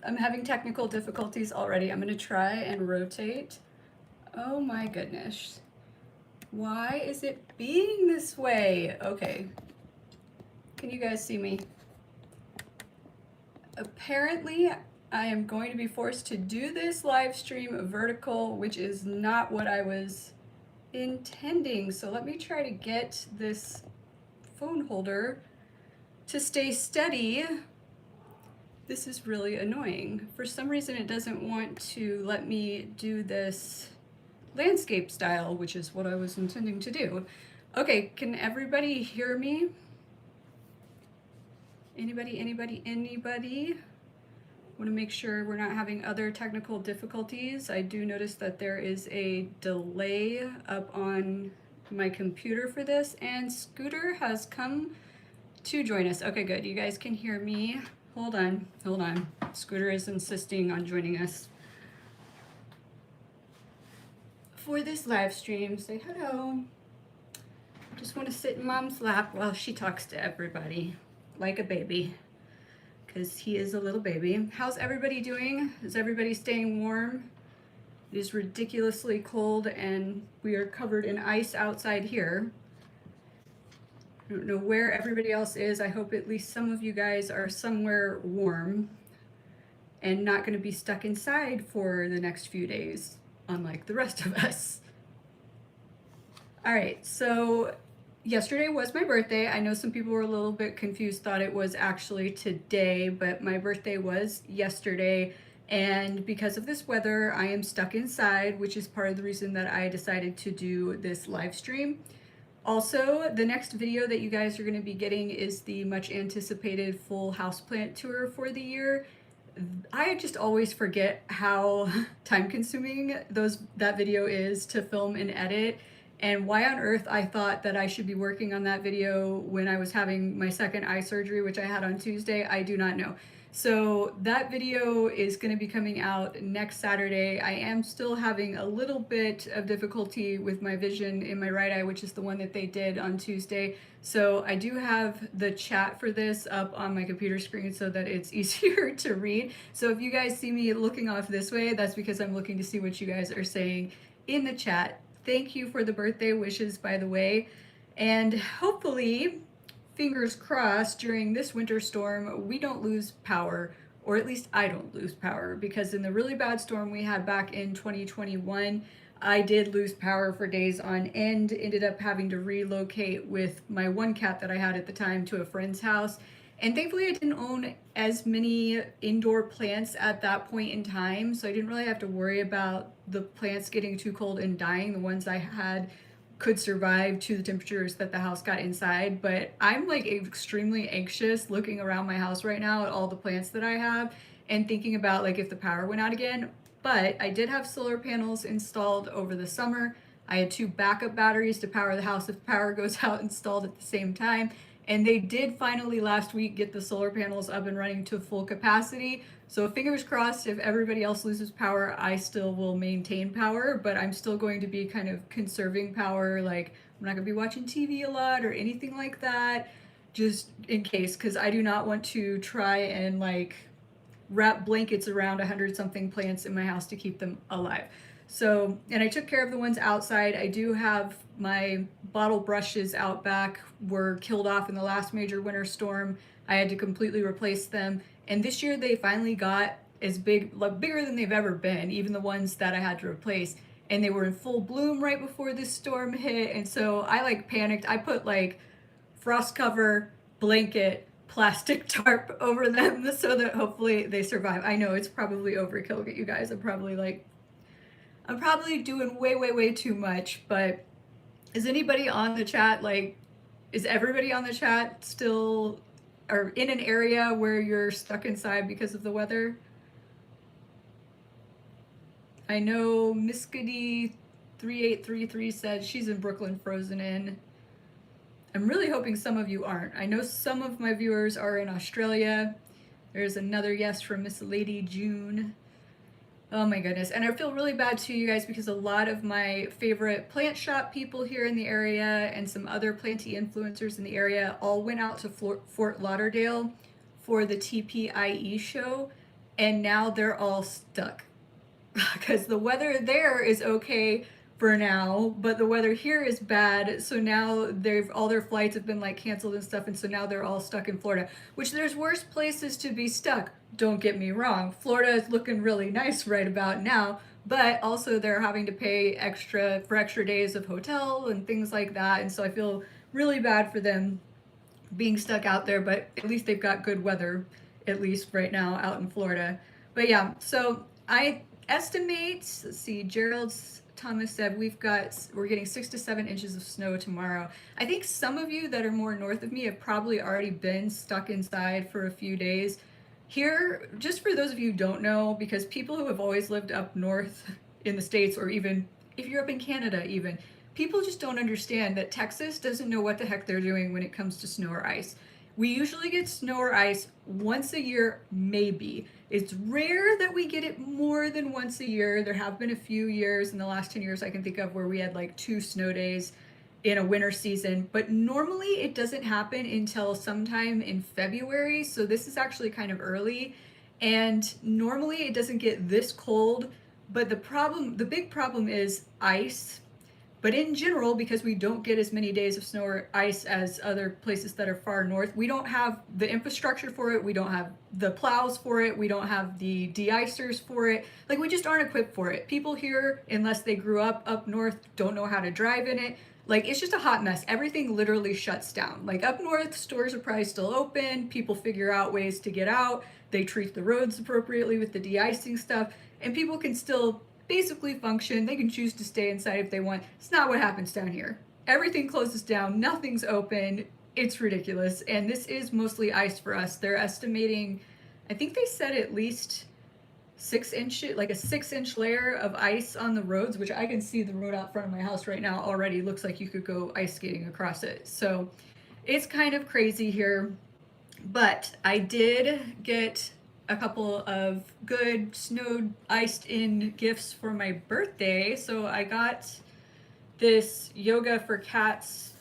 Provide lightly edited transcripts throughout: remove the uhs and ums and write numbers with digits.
I'm having technical difficulties already. I'm gonna try and rotate. Oh my goodness. Why is it being this way? Okay. Can you guys see me? Apparently, I am going to be forced to do this live stream vertical, which is not what I was intending. So let me try to get this phone holder to stay steady. This is really annoying. For some reason, it doesn't want to let me do this landscape style, which is what I was intending to do. Okay, can everybody hear me? Anybody? Want to make sure we're not having other technical difficulties. I do notice that there is a delay up on my computer for this, and Scooter has come to join us. Okay, good. You guys can hear me. Hold on. Scooter is insisting on joining us for this live stream. Say hello. Just want to sit in Mom's lap while she talks to everybody like a baby, because he is a little baby. How's everybody doing? Is everybody staying warm? It is ridiculously cold and we are covered in ice outside here. I don't know where everybody else is. I hope at least some of you guys are somewhere warm and not going to be stuck inside for the next few days, unlike the rest of us. All right, so yesterday was my birthday. I know some people were a little bit confused, thought it was actually today, but my birthday was yesterday. And because of this weather, I am stuck inside, which is part of the reason that I decided to do this live stream. Also, the next video that you guys are going to be getting is the much anticipated full houseplant tour for the year. I just always forget how time consuming that video is to film and edit. And why on earth I thought that I should be working on that video when I was having my second eye surgery, which I had on Tuesday, I do not know. So that video is going to be coming out next Saturday. I am still having a little bit of difficulty with my vision in my right eye, which is the one that they did on Tuesday. So I do have the chat for this up on my computer screen so that it's easier to read. So if you guys see me looking off this way, that's because I'm looking to see what you guys are saying in the chat. Thank you for the birthday wishes, by the way. And hopefully, fingers crossed, during this winter storm, we don't lose power, or at least I don't lose power, because in the really bad storm we had back in 2021, I did lose power for days on end, ended up having to relocate with my one cat that I had at the time to a friend's house. And thankfully I didn't own as many indoor plants at that point in time, so I didn't really have to worry about the plants getting too cold and dying. The ones I had could survive to the temperatures that the house got inside. But I'm like extremely anxious looking around my house right now at all the plants that I have and thinking about like if the power went out again. But I did have solar panels installed over the summer. I had 2 backup batteries to power the house if power goes out installed at the same time. And they did finally last week get the solar panels up and running to full capacity. So fingers crossed, if everybody else loses power, I still will maintain power, but I'm still going to be kind of conserving power. Like I'm not gonna be watching TV a lot or anything like that, just in case, because I do not want to try and like wrap blankets around 100-something plants in my house to keep them alive. So, and I took care of the ones outside. I do have my bottle brushes out back, were killed off in the last major winter storm. I had to completely replace them. And this year they finally got as big, like bigger than they've ever been, even the ones that I had to replace. And they were in full bloom right before this storm hit. And so I like panicked. I put like frost cover, blanket, plastic tarp over them so that hopefully they survive. I know it's probably overkill, you guys. I'm probably doing way too much, but is anybody on the chat, like, is everybody on the chat still or in an area where you're stuck inside because of the weather? I know Miskady3833 said she's in Brooklyn frozen in. I'm really hoping some of you aren't. I know some of my viewers are in Australia. There's another yes from Miss Lady June. Oh my goodness. And I feel really bad too, you guys, because a lot of my favorite plant shop people here in the area and some other planty influencers in the area all went out to Fort Lauderdale for the TPIE show. and now they're all stuck because the weather there is okay for now, but the weather here is bad. So now they've all their flights have been like canceled and stuff, and so now they're all stuck in Florida. Which there's worse places to be stuck. Don't get me wrong. Florida is looking really nice right about now, but also they're having to pay extra for extra days of hotel and things like that. And so I feel really bad for them being stuck out there, but at least they've got good weather, at least right now out in Florida. But yeah, so I estimate, let's see, Gerald's Thomas said we're getting 6 to 7 inches of snow tomorrow. I think some of you that are more north of me have probably already been stuck inside for a few days. Here, just for those of you who don't know, because people who have always lived up north in the States, or even if you're up in Canada even, people just don't understand that Texas doesn't know what the heck they're doing when it comes to snow or ice. We usually get snow or ice once a year, maybe. It's rare that we get it more than once a year. There have been a few years in the last 10 years I can think of where we had like 2 snow days in a winter season, but normally it doesn't happen until sometime in February. So this is actually kind of early, and normally it doesn't get this cold. But the big problem is ice. But in general, because we don't get as many days of snow or ice as other places that are far north, we don't have the infrastructure for it. We don't have the plows for it. We don't have the de-icers for it. Like, we just aren't equipped for it. People here, unless they grew up north, don't know how to drive in it. Like, it's just a hot mess. Everything literally shuts down. Like, up north, stores are probably still open. People figure out ways to get out. They treat the roads appropriately with the de-icing stuff. And people can still basically function. They can choose to stay inside if they want. It's not what happens down here. Everything closes down. Nothing's open. It's ridiculous. And this is mostly ice for us. They're estimating, I think they said at least 6 inches, like a 6-inch layer of ice on the roads, which I can see the road out front of my house right now already looks like you could go ice skating across it. So it's kind of crazy here. But I did get a couple of good snowed iced in gifts for my birthday. So I got this Yoga for Cats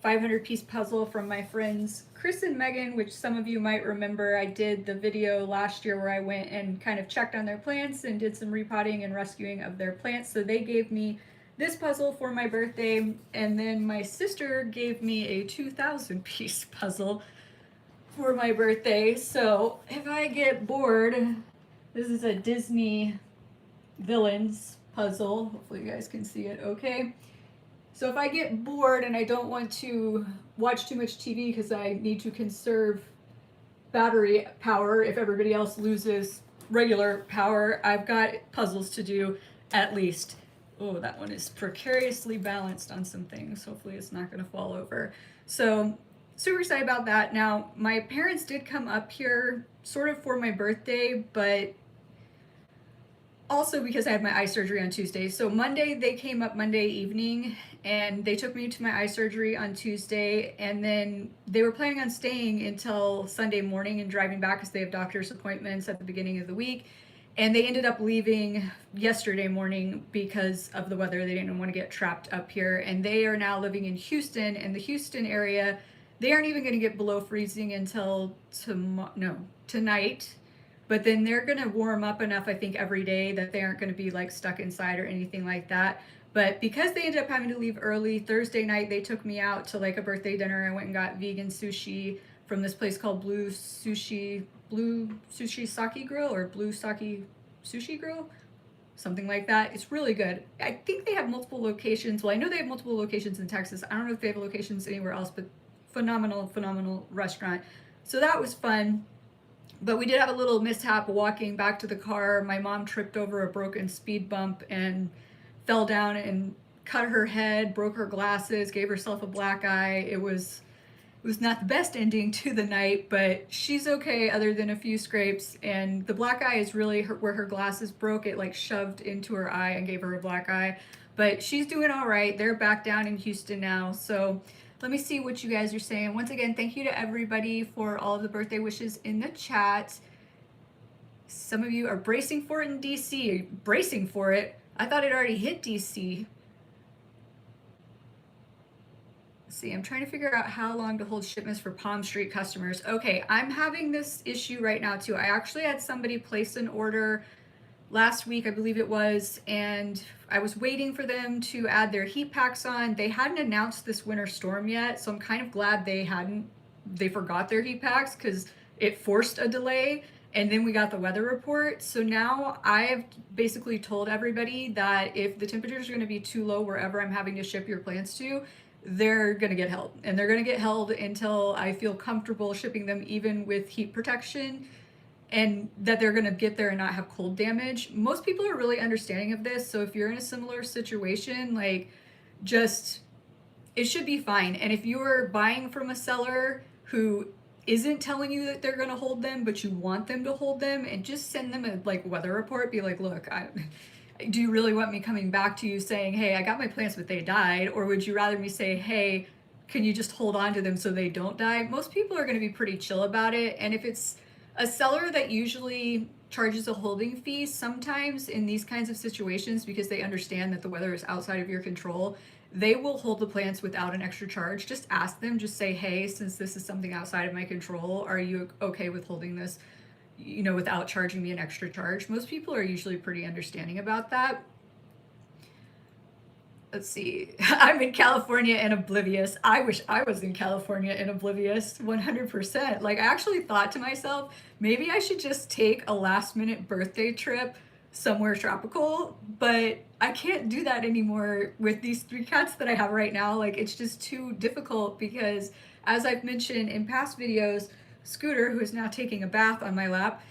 500-piece puzzle from my friends Chris and Megan, which some of you might remember. I did the video last year where I went and kind of checked on their plants and did some repotting and rescuing of their plants. So they gave me this puzzle for my birthday, and then my sister gave me a 2,000-piece puzzle for my birthday. So if I get bored, this is a Disney villains puzzle. Hopefully you guys can see it okay. So if I get bored and I don't want to watch too much TV because I need to conserve battery power if everybody else loses regular power, I've got puzzles to do at least. Oh, that one is precariously balanced on some things. Hopefully it's not going to fall over. So super excited about that. Now, my parents did come up here sort of for my birthday, but also because I had my eye surgery on Tuesday. So Monday, they came up Monday evening and they took me to my eye surgery on Tuesday. And then they were planning on staying until Sunday morning and driving back because they have doctor's appointments at the beginning of the week. And they ended up leaving yesterday morning because of the weather. They didn't want to get trapped up here. And they are now living in Houston, and the Houston area, they aren't even going to get below freezing until tonight. But then they're going to warm up enough, I think, every day that they aren't going to be like stuck inside or anything like that. But because they ended up having to leave early, Thursday night they took me out to like a birthday dinner. I went and got vegan sushi from this place called Blue Sushi Sake Grill, or Blue Sake Sushi Grill, something like that. It's really good. I think they have multiple locations. Well, I know they have multiple locations in Texas. I don't know if they have locations anywhere else, but phenomenal restaurant. So that was fun. But we did have a little mishap walking back to the car. My mom tripped over a broken speed bump and fell down and cut her head, broke her glasses, gave herself a black eye. It was not the best ending to the night, but she's okay other than a few scrapes. And the black eye is really where her glasses broke. It like shoved into her eye and gave her a black eye. But she's doing all right. They're back down in Houston now. So let me see what you guys are saying. Once again, thank you to everybody for all of the birthday wishes in the chat. Some of you are bracing for it in DC. Bracing for it? I thought it already hit DC. see, I'm trying to figure out how long to hold shipments for Palm Street customers. Okay, I'm having this issue right now too. I actually had somebody place an order last week, I believe it was, and I was waiting for them to add their heat packs on. They hadn't announced this winter storm yet, so I'm kind of glad they forgot their heat packs because it forced a delay. And then we got the weather report. So now I have basically told everybody that if the temperatures are going to be too low wherever I'm having to ship your plants to, they're going to get held. And they're going to get held until I feel comfortable shipping them, even with heat protection, and that they're going to get there and not have cold damage. Most people are really understanding of this. So if you're in a similar situation, like, just, it should be fine. And if you're buying from a seller who isn't telling you that they're going to hold them, but you want them to hold them, and just send them a like weather report. Be like, look, do you really want me coming back to you saying, hey, I got my plants, but they died? Or would you rather me say, hey, can you just hold on to them so they don't die? Most people are going to be pretty chill about it. And if it's a seller that usually charges a holding fee, sometimes in these kinds of situations, because they understand that the weather is outside of your control, they will hold the plants without an extra charge. Just ask them, just say, hey, since this is something outside of my control, are you okay with holding this, without charging me an extra charge? Most people are usually pretty understanding about that. Let's see. I'm in California and oblivious. I wish I was in California and oblivious, 100%. Like, I actually thought to myself, maybe I should just take a last minute birthday trip somewhere tropical, but I can't do that anymore with these 3 cats that I have right now. Like, it's just too difficult because, as I've mentioned in past videos, Scooter, who is now taking a bath on my lap,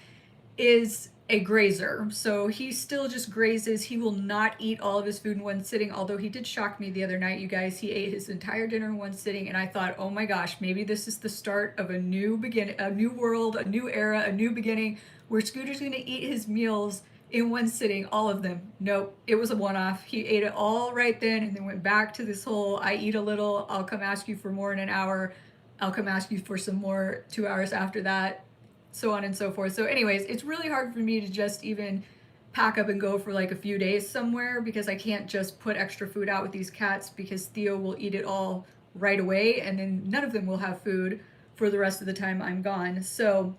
is a grazer. So he still just grazes. He will not eat all of his food in one sitting, although he did shock me the other night, you guys. He ate his entire dinner in one sitting, and I thought, oh my gosh, maybe this is the start of a new beginning, a new world, a new era, a new beginning, where Scooter's gonna eat his meals in one sitting, all of them. Nope, it was a one-off. He ate it all right then and then went back to this whole, I eat a little, I'll come ask you for more in an hour, I'll come ask you for some more 2 hours after that, so on and so forth. So anyways, it's really hard for me to just even pack up and go for like a few days somewhere, because I can't just put extra food out with these cats, because Theo will eat it all right away and then none of them will have food for the rest of the time I'm gone. So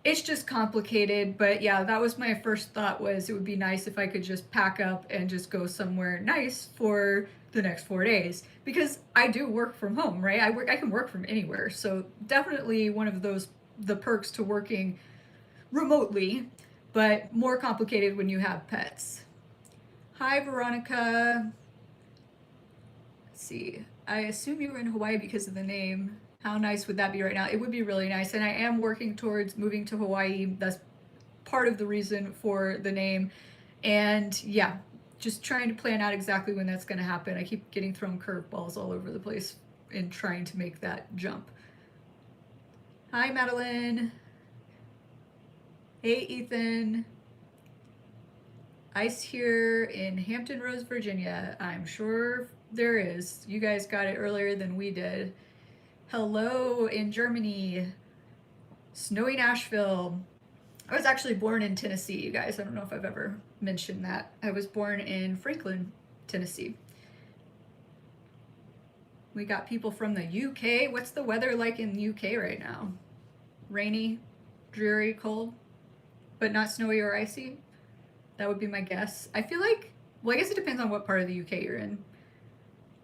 it's just complicated. But yeah, that was my first thought, was it would be nice if I could just pack up and just go somewhere nice for the next 4 days, because I do work from home, right? I can work from anywhere. So definitely one of the perks to working remotely, but more complicated when you have pets. Hi, Veronica. Let's see. I assume you were in Hawaii because of the name. How nice would that be right now? It would be really nice, and I am working towards moving to Hawaii. That's part of the reason for the name. And yeah, just trying to plan out exactly when that's going to happen. I keep getting thrown curveballs all over the place in trying to make that jump. Hi, Madeline. Hey, Ethan. Ice here in Hampton Roads, Virginia. I'm sure there is. You guys got it earlier than we did. Hello in Germany. Snowy Nashville. I was actually born in Tennessee, you guys. I don't know if I've ever mentioned that. I was born in Franklin, Tennessee. We got people from the UK. What's the weather like in the UK right now? Rainy, dreary, cold, but not snowy or icy? That would be my guess. I feel like, well, I guess it depends on what part of the UK you're in.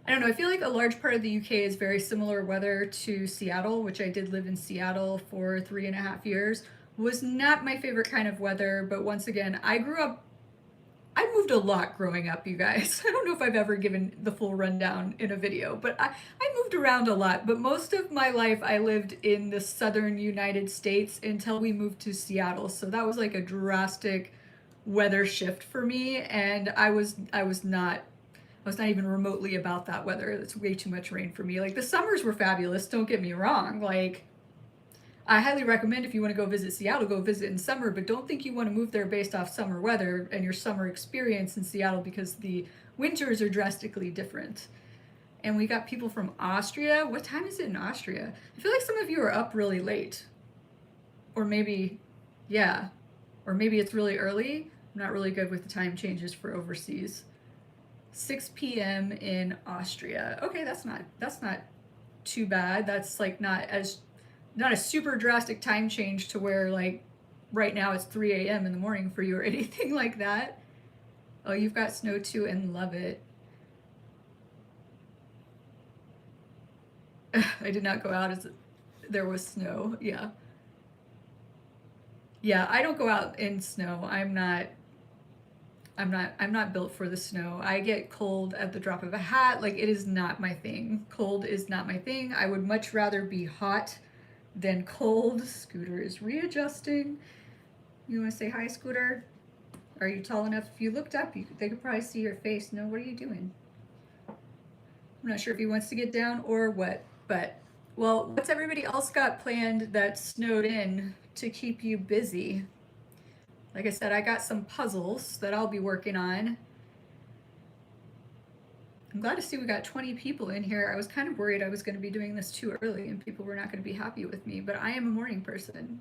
I don't know, I feel like a large part of the UK is very similar weather to Seattle, which I did live in Seattle for 3.5 years. Was not my favorite kind of weather, but once again, I moved a lot growing up, you guys. I don't know if I've ever given the full rundown in a video, but I moved around a lot. But most of my life I lived in the southern United States until we moved to Seattle. So that was like a drastic weather shift for me, and I was not even remotely about that weather. It's way too much rain for me. Like, the summers were fabulous, don't get me wrong. Like, I highly recommend, if you want to go visit Seattle, go visit in summer, but don't think you want to move there based off summer weather and your summer experience in Seattle, because the winters are drastically different. And we got people from Austria. What time is it in Austria? I feel like some of you are up really late. Or maybe, yeah. Or maybe it's really early. I'm not really good with the time changes for overseas. 6 p.m. in Austria. Okay, that's not too bad. That's like not a super drastic time change to where like right now it's 3 a.m. in the morning for you or anything like that. Oh, you've got snow too and love it. I did not go out as there was snow. Yeah. Yeah, I don't go out in snow. I'm not built for the snow. I get cold at the drop of a hat. Like, it is not my thing. Cold is not my thing. I would much rather be hot than cold. Scooter is readjusting. You want to say hi, Scooter? Are you tall enough? If you looked up, they could probably see your face. No, what are you doing? I'm not sure if he wants to get down or what, but, well, what's everybody else got planned that snowed in to keep you busy? Like I said, I got some puzzles that I'll be working on. I'm glad to see we got 20 people in here. I was kind of worried I was going to be doing this too early and people were not going to be happy with me, but I am a morning person.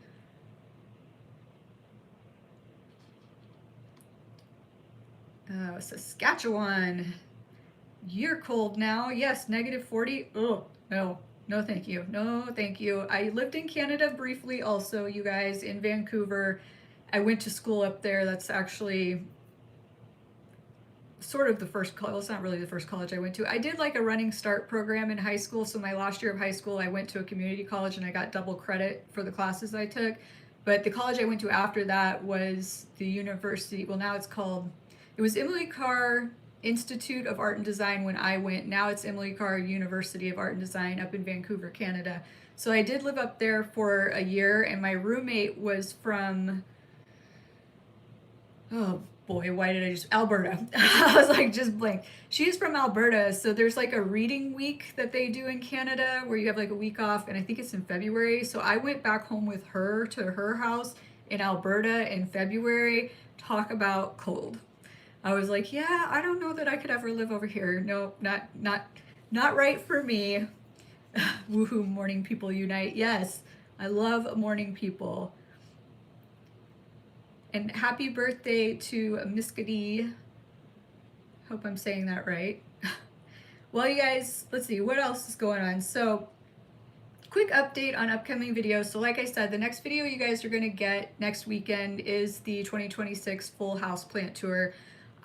Saskatchewan. You're cold now. Yes, -40. Oh, no. No, thank you. No, thank you. I lived in Canada briefly also, you guys, in Vancouver. I went to school up there. That's actually sort of the first college. Well, it's not really the first college I went to. I did like a running start program in high school. So my last year of high school, I went to a community college and I got double credit for the classes I took. But the college I went to after that was the university. Well, now it's called, it was Emily Carr Institute of Art and Design when I went. Now it's Emily Carr University of Art and Design up in Vancouver, Canada. So I did live up there for a year, and my roommate was from, oh boy, why did I just, Alberta. I was like, just blank. She's from Alberta, so there's like a reading week that they do in Canada where you have like a week off, and I think it's in February. So I went back home with her to her house in Alberta in February. Talk about cold. I was like, yeah, I don't know that I could ever live over here. No, not right for me. Woohoo, morning people unite. Yes, I love morning people. And happy birthday to Miskady. Hope I'm saying that right. Well, you guys, let's see, what else is going on? So, quick update on upcoming videos. So like I said, the next video you guys are gonna get next weekend is the 2026 Full House Plant Tour.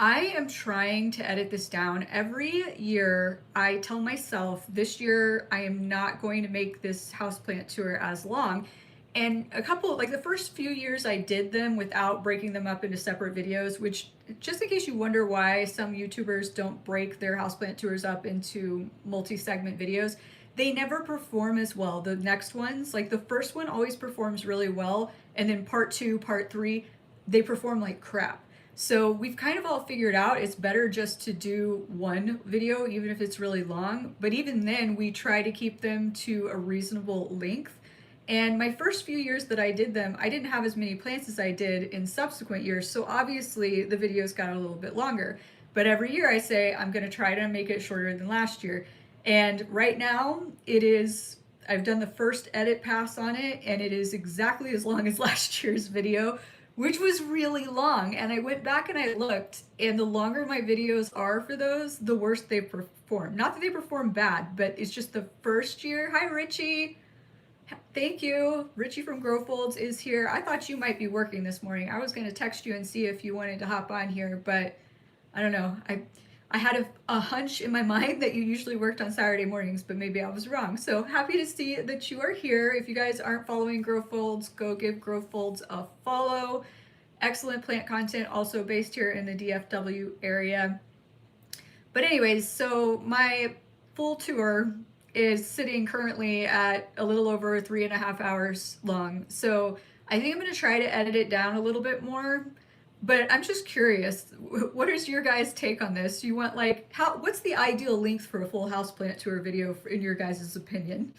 I am trying to edit this down. Every year I tell myself this year I am not going to make this houseplant tour as long. And a couple, like the first few years I did them without breaking them up into separate videos, which just in case you wonder why some YouTubers don't break their houseplant tours up into multi-segment videos, they never perform as well. The next ones, like the first one always performs really well, and then part 2, part 3, they perform like crap. So we've kind of all figured out it's better just to do one video, even if it's really long. But even then, we try to keep them to a reasonable length. And my first few years that I did them, I didn't have as many plants as I did in subsequent years. So obviously the videos got a little bit longer. But every year I say, I'm going to try to make it shorter than last year. And right now it is, I've done the first edit pass on it, and it is exactly as long as last year's video, which was really long. And I went back and I looked, and the longer my videos are for those, the worse they perform. Not that they perform bad, but it's just the first year. Hi, Richie. Thank you. Richie from Grow Folds is here. I thought you might be working this morning. I was going to text you and see if you wanted to hop on here, but I don't know. I had a hunch in my mind that you usually worked on Saturday mornings, but maybe I was wrong. So happy to see that you are here. If you guys aren't following Grow Folds, go give Grow Folds a follow. Excellent plant content, also based here in the DFW area. But anyways, so my full tour is sitting currently at a little over 3.5 hours long. So I think I'm going to try to edit it down a little bit more. But I'm just curious, what is your guys' take on this? You want like, what's the ideal length for a full houseplant tour video in your guys' opinion?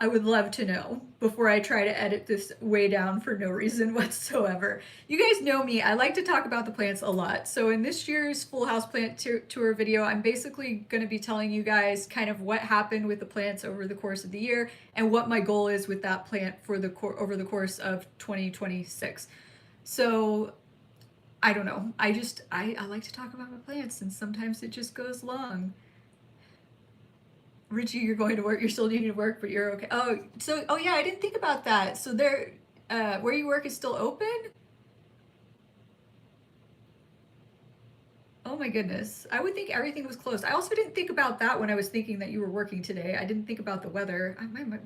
I would love to know before I try to edit this way down for no reason whatsoever. You guys know me, I like to talk about the plants a lot. So in this year's full houseplant tour video, I'm basically going to be telling you guys kind of what happened with the plants over the course of the year and what my goal is with that plant for over the course of 2026. So I don't know. I like to talk about my plants, and sometimes it just goes long. Richie, you're going to work. You're still needing to work, but you're okay. Oh yeah, I didn't think about that. So there, where you work is still open? Oh my goodness. I would think everything was closed. I also didn't think about that when I was thinking that you were working today. I didn't think about the weather.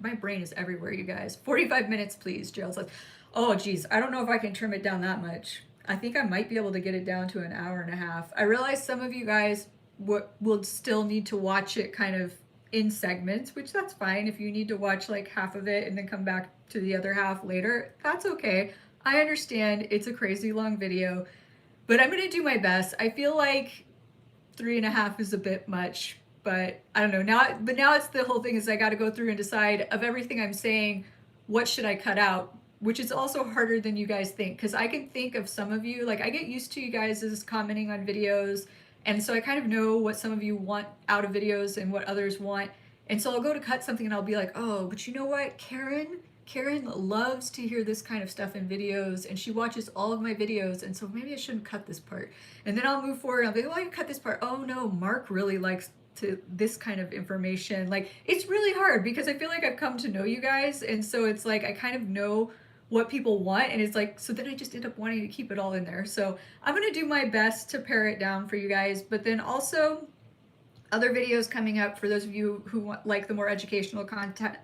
My brain is everywhere, you guys. 45 minutes, please, Gerald's like, oh geez, I don't know if I can trim it down that much. I think I might be able to get it down to an hour and a half. I realize some of you guys will still need to watch it kind of in segments, which that's fine. If you need to watch like half of it and then come back to the other half later, that's okay. I understand it's a crazy long video, but I'm gonna do my best. I feel like 3.5 is a bit much, but I don't know now. But now it's the whole thing is I got to go through and decide of everything I'm saying, what should I cut out, which is also harder than you guys think, because I can think of some of you, like I get used to you guys as commenting on videos, and so I kind of know what some of you want out of videos and what others want, and so I'll go to cut something and I'll be like, oh, but you know what, Karen loves to hear this kind of stuff in videos, and she watches all of my videos, and so maybe I shouldn't cut this part. And then I'll move forward. I'll be like, well, I can cut this part. Oh no, Mark really likes to this kind of information. Like, it's really hard because I feel like I've come to know you guys, and so it's like I kind of know what people want, and it's like, so then I just end up wanting to keep it all in there. So I'm gonna do my best to pare it down for you guys, but then also other videos coming up for those of you who want like the more educational content.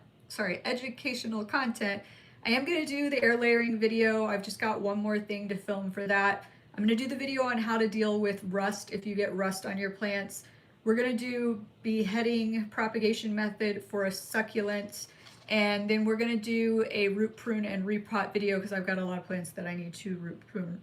I am going to do the air layering video. I've just got one more thing to film for that. I'm going to do the video on how to deal with rust if you get rust on your plants. We're going to do beheading propagation method for a succulent, and then we're going to do a root prune and repot video because I've got a lot of plants that I need to root prune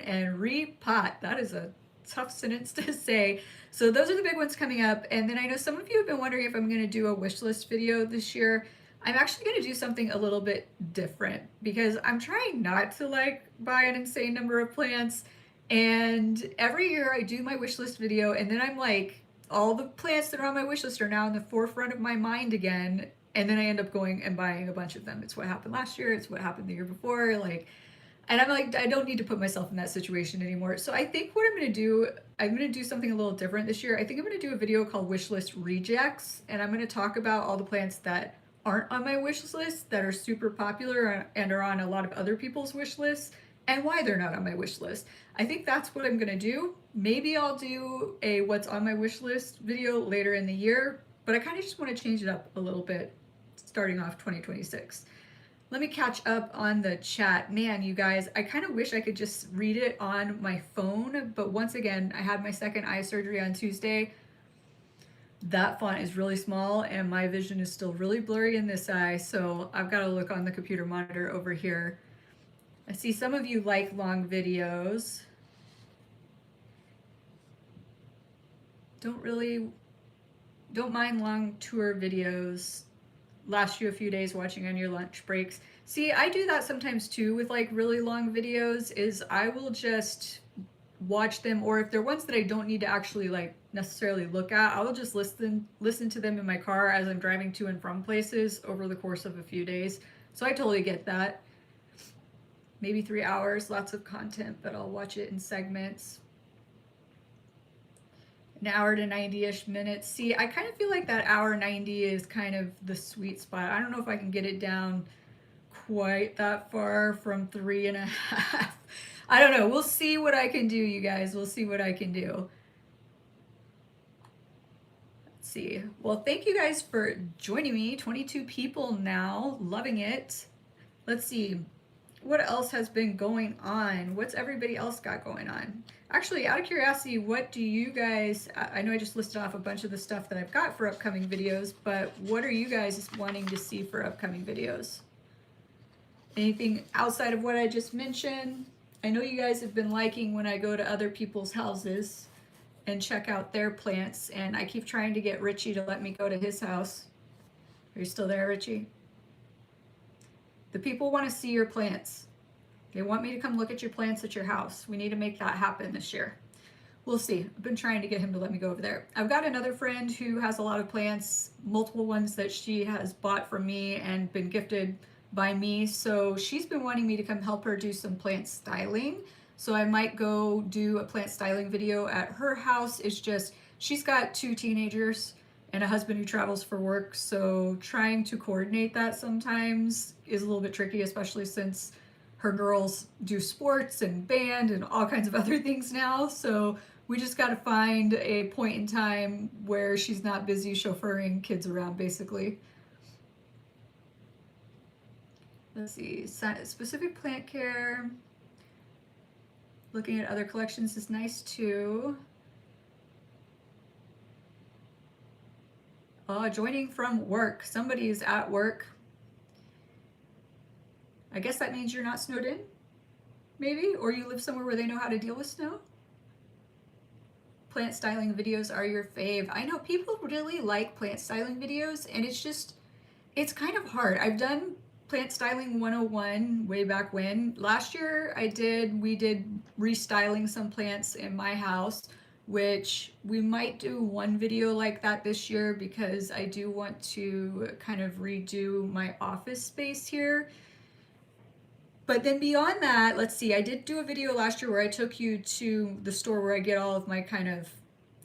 and repot. That is a tough sentence to say. So those are the big ones coming up. And then I know some of you have been wondering if I'm going to do a wish list video this year. I'm actually going to do something a little bit different because I'm trying not to like buy an insane number of plants. And every year I do my wish list video, and then I'm like, all the plants that are on my wish list are now in the forefront of my mind again. And then I end up going and buying a bunch of them. It's what happened last year. It's what happened the year before. Like, and I'm like, I don't need to put myself in that situation anymore. So I think what I'm going to do, I'm going to do something a little different this year. I think I'm going to do a video called Wishlist Rejects, and I'm going to talk about all the plants that aren't on my wish list that are super popular and are on a lot of other people's wish lists, and why they're not on my wish list. I think that's what I'm going to do. Maybe I'll do a what's on my wish list video later in the year, but I kind of just want to change it up a little bit starting off 2026. Let me catch up on the chat. Man, you guys, I kind of wish I could just read it on my phone, but once again, I had my second eye surgery on Tuesday. That font is really small and my vision is still really blurry in this eye, so I've got to look on the computer monitor over here. I see some of you like long videos. Don't mind long tour videos. Last you a few days watching on your lunch breaks. See, I do that sometimes too with like really long videos, is I will just watch them, or if they're ones that I don't need to actually like necessarily look at, I will just listen to them in my car as I'm driving to and from places over the course of a few days. So I totally get that. Maybe 3 hours, lots of content, but I'll watch it in segments. An hour to 90-ish minutes. See, I kind of feel like that hour 90 is kind of the sweet spot. I don't know if I can get it down quite that far from 3.5. I don't know. We'll see what I can do, you guys. We'll see what I can do. Let's see. Well, thank you guys for joining me. 22 people now. Loving it. Let's see. What else has been going on? What's everybody else got going on? Actually, out of curiosity, what do you guys, I know I just listed off a bunch of the stuff that I've got for upcoming videos, but what are you guys wanting to see for upcoming videos? Anything outside of what I just mentioned? I know you guys have been liking when I go to other people's houses and check out their plants, and I keep trying to get Richie to let me go to his house. Are you still there, Richie? The people want to see your plants. They want me to come look at your plants at your house. We need to make that happen this year. We'll see. I've been trying to get him to let me go over there. I've got another friend who has a lot of plants, multiple ones that she has bought from me and been gifted by me. So she's been wanting me to come help her do some plant styling. So I might go do a plant styling video at her house. It's just, she's got 2 teenagers, and a husband who travels for work. So trying to coordinate that sometimes is a little bit tricky, especially since her girls do sports and band and all kinds of other things now. So we just got to find a point in time where she's not busy chauffeuring kids around, basically. Let's see, specific plant care. Looking at other collections is nice too. Oh, joining from work. Somebody is at work. I guess that means you're not snowed in, maybe? Or you live somewhere where they know how to deal with snow? Plant styling videos are your fave. I know people really like plant styling videos, and it's kind of hard. I've done Plant Styling 101 way back when. Last year we did restyling some plants in my house, which we might do one video like that this year because I do want to kind of redo my office space here. But then beyond that, let's see, I did do a video last year where I took you to the store where I get all of my kind of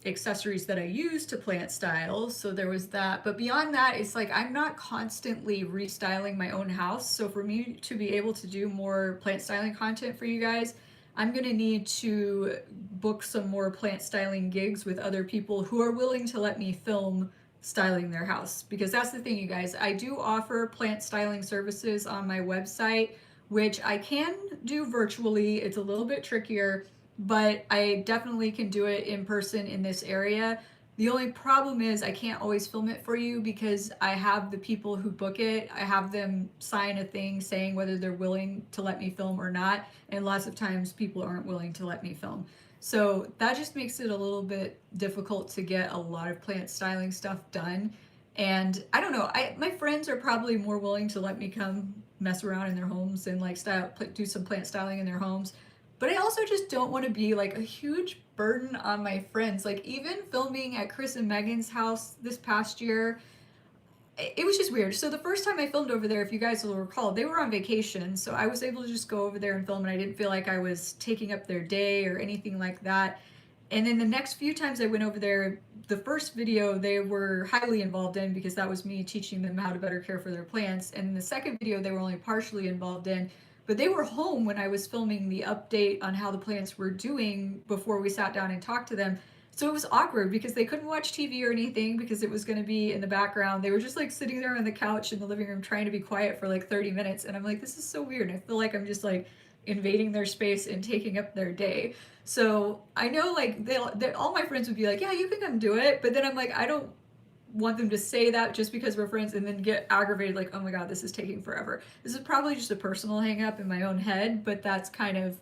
accessories that I use to plant style. So there was that. But beyond that, it's like I'm not constantly restyling my own house. So for me to be able to do more plant styling content for you guys, I'm going to need to book some more plant styling gigs with other people who are willing to let me film styling their house. Because that's the thing, you guys, I do offer plant styling services on my website, which I can do virtually. It's a little bit trickier, but I definitely can do it in person in this area. The only problem is I can't always film it for you because I have the people who book it, I have them sign a thing saying whether they're willing to let me film or not, and lots of times people aren't willing to let me film. So that just makes it a little bit difficult to get a lot of plant styling stuff done. And I don't know, my friends are probably more willing to let me come mess around in their homes and like do some plant styling in their homes. But I also just don't want to be like a huge burden on my friends. Like even filming at Chris and Megan's house this past year, it was just weird. So the first time I filmed over there, if you guys will recall, they were on vacation, so I was able to just go over there and film, and I didn't feel like I was taking up their day or anything like that. And then the next few times I went over there, the first video they were highly involved in because that was me teaching them how to better care for their plants. And the second video they were only partially involved in, but they were home when I was filming the update on how the plants were doing before we sat down and talked to them. So it was awkward because they couldn't watch TV or anything because it was going to be in the background. They were just like sitting there on the couch in the living room trying to be quiet for like 30 minutes. And I'm like, this is so weird. I feel like I'm just like invading their space and taking up their day. So I know like all my friends would be like, yeah, you can come do it. But then I'm like, I don't want them to say that just because we're friends and then get aggravated like, oh my God, this is taking forever. This is probably just a personal hang up in my own head, but that's kind of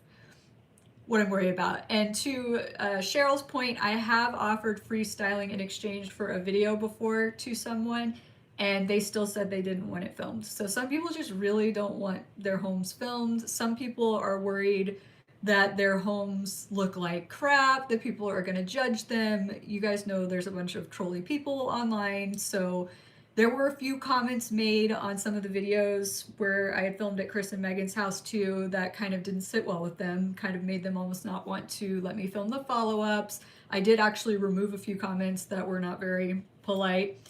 what I'm worried about. And to Cheryl's point, I have offered freestyling in exchange for a video before to someone, and they still said they didn't want it filmed. So some people just really don't want their homes filmed. Some people are worried that their homes look like crap, that people are going to judge them. You guys know there's a bunch of trolly people online, so there were a few comments made on some of the videos where I had filmed at Chris and Megan's house too that kind of didn't sit well with them, kind of made them almost not want to let me film the follow-ups. I did actually remove a few comments that were not very polite.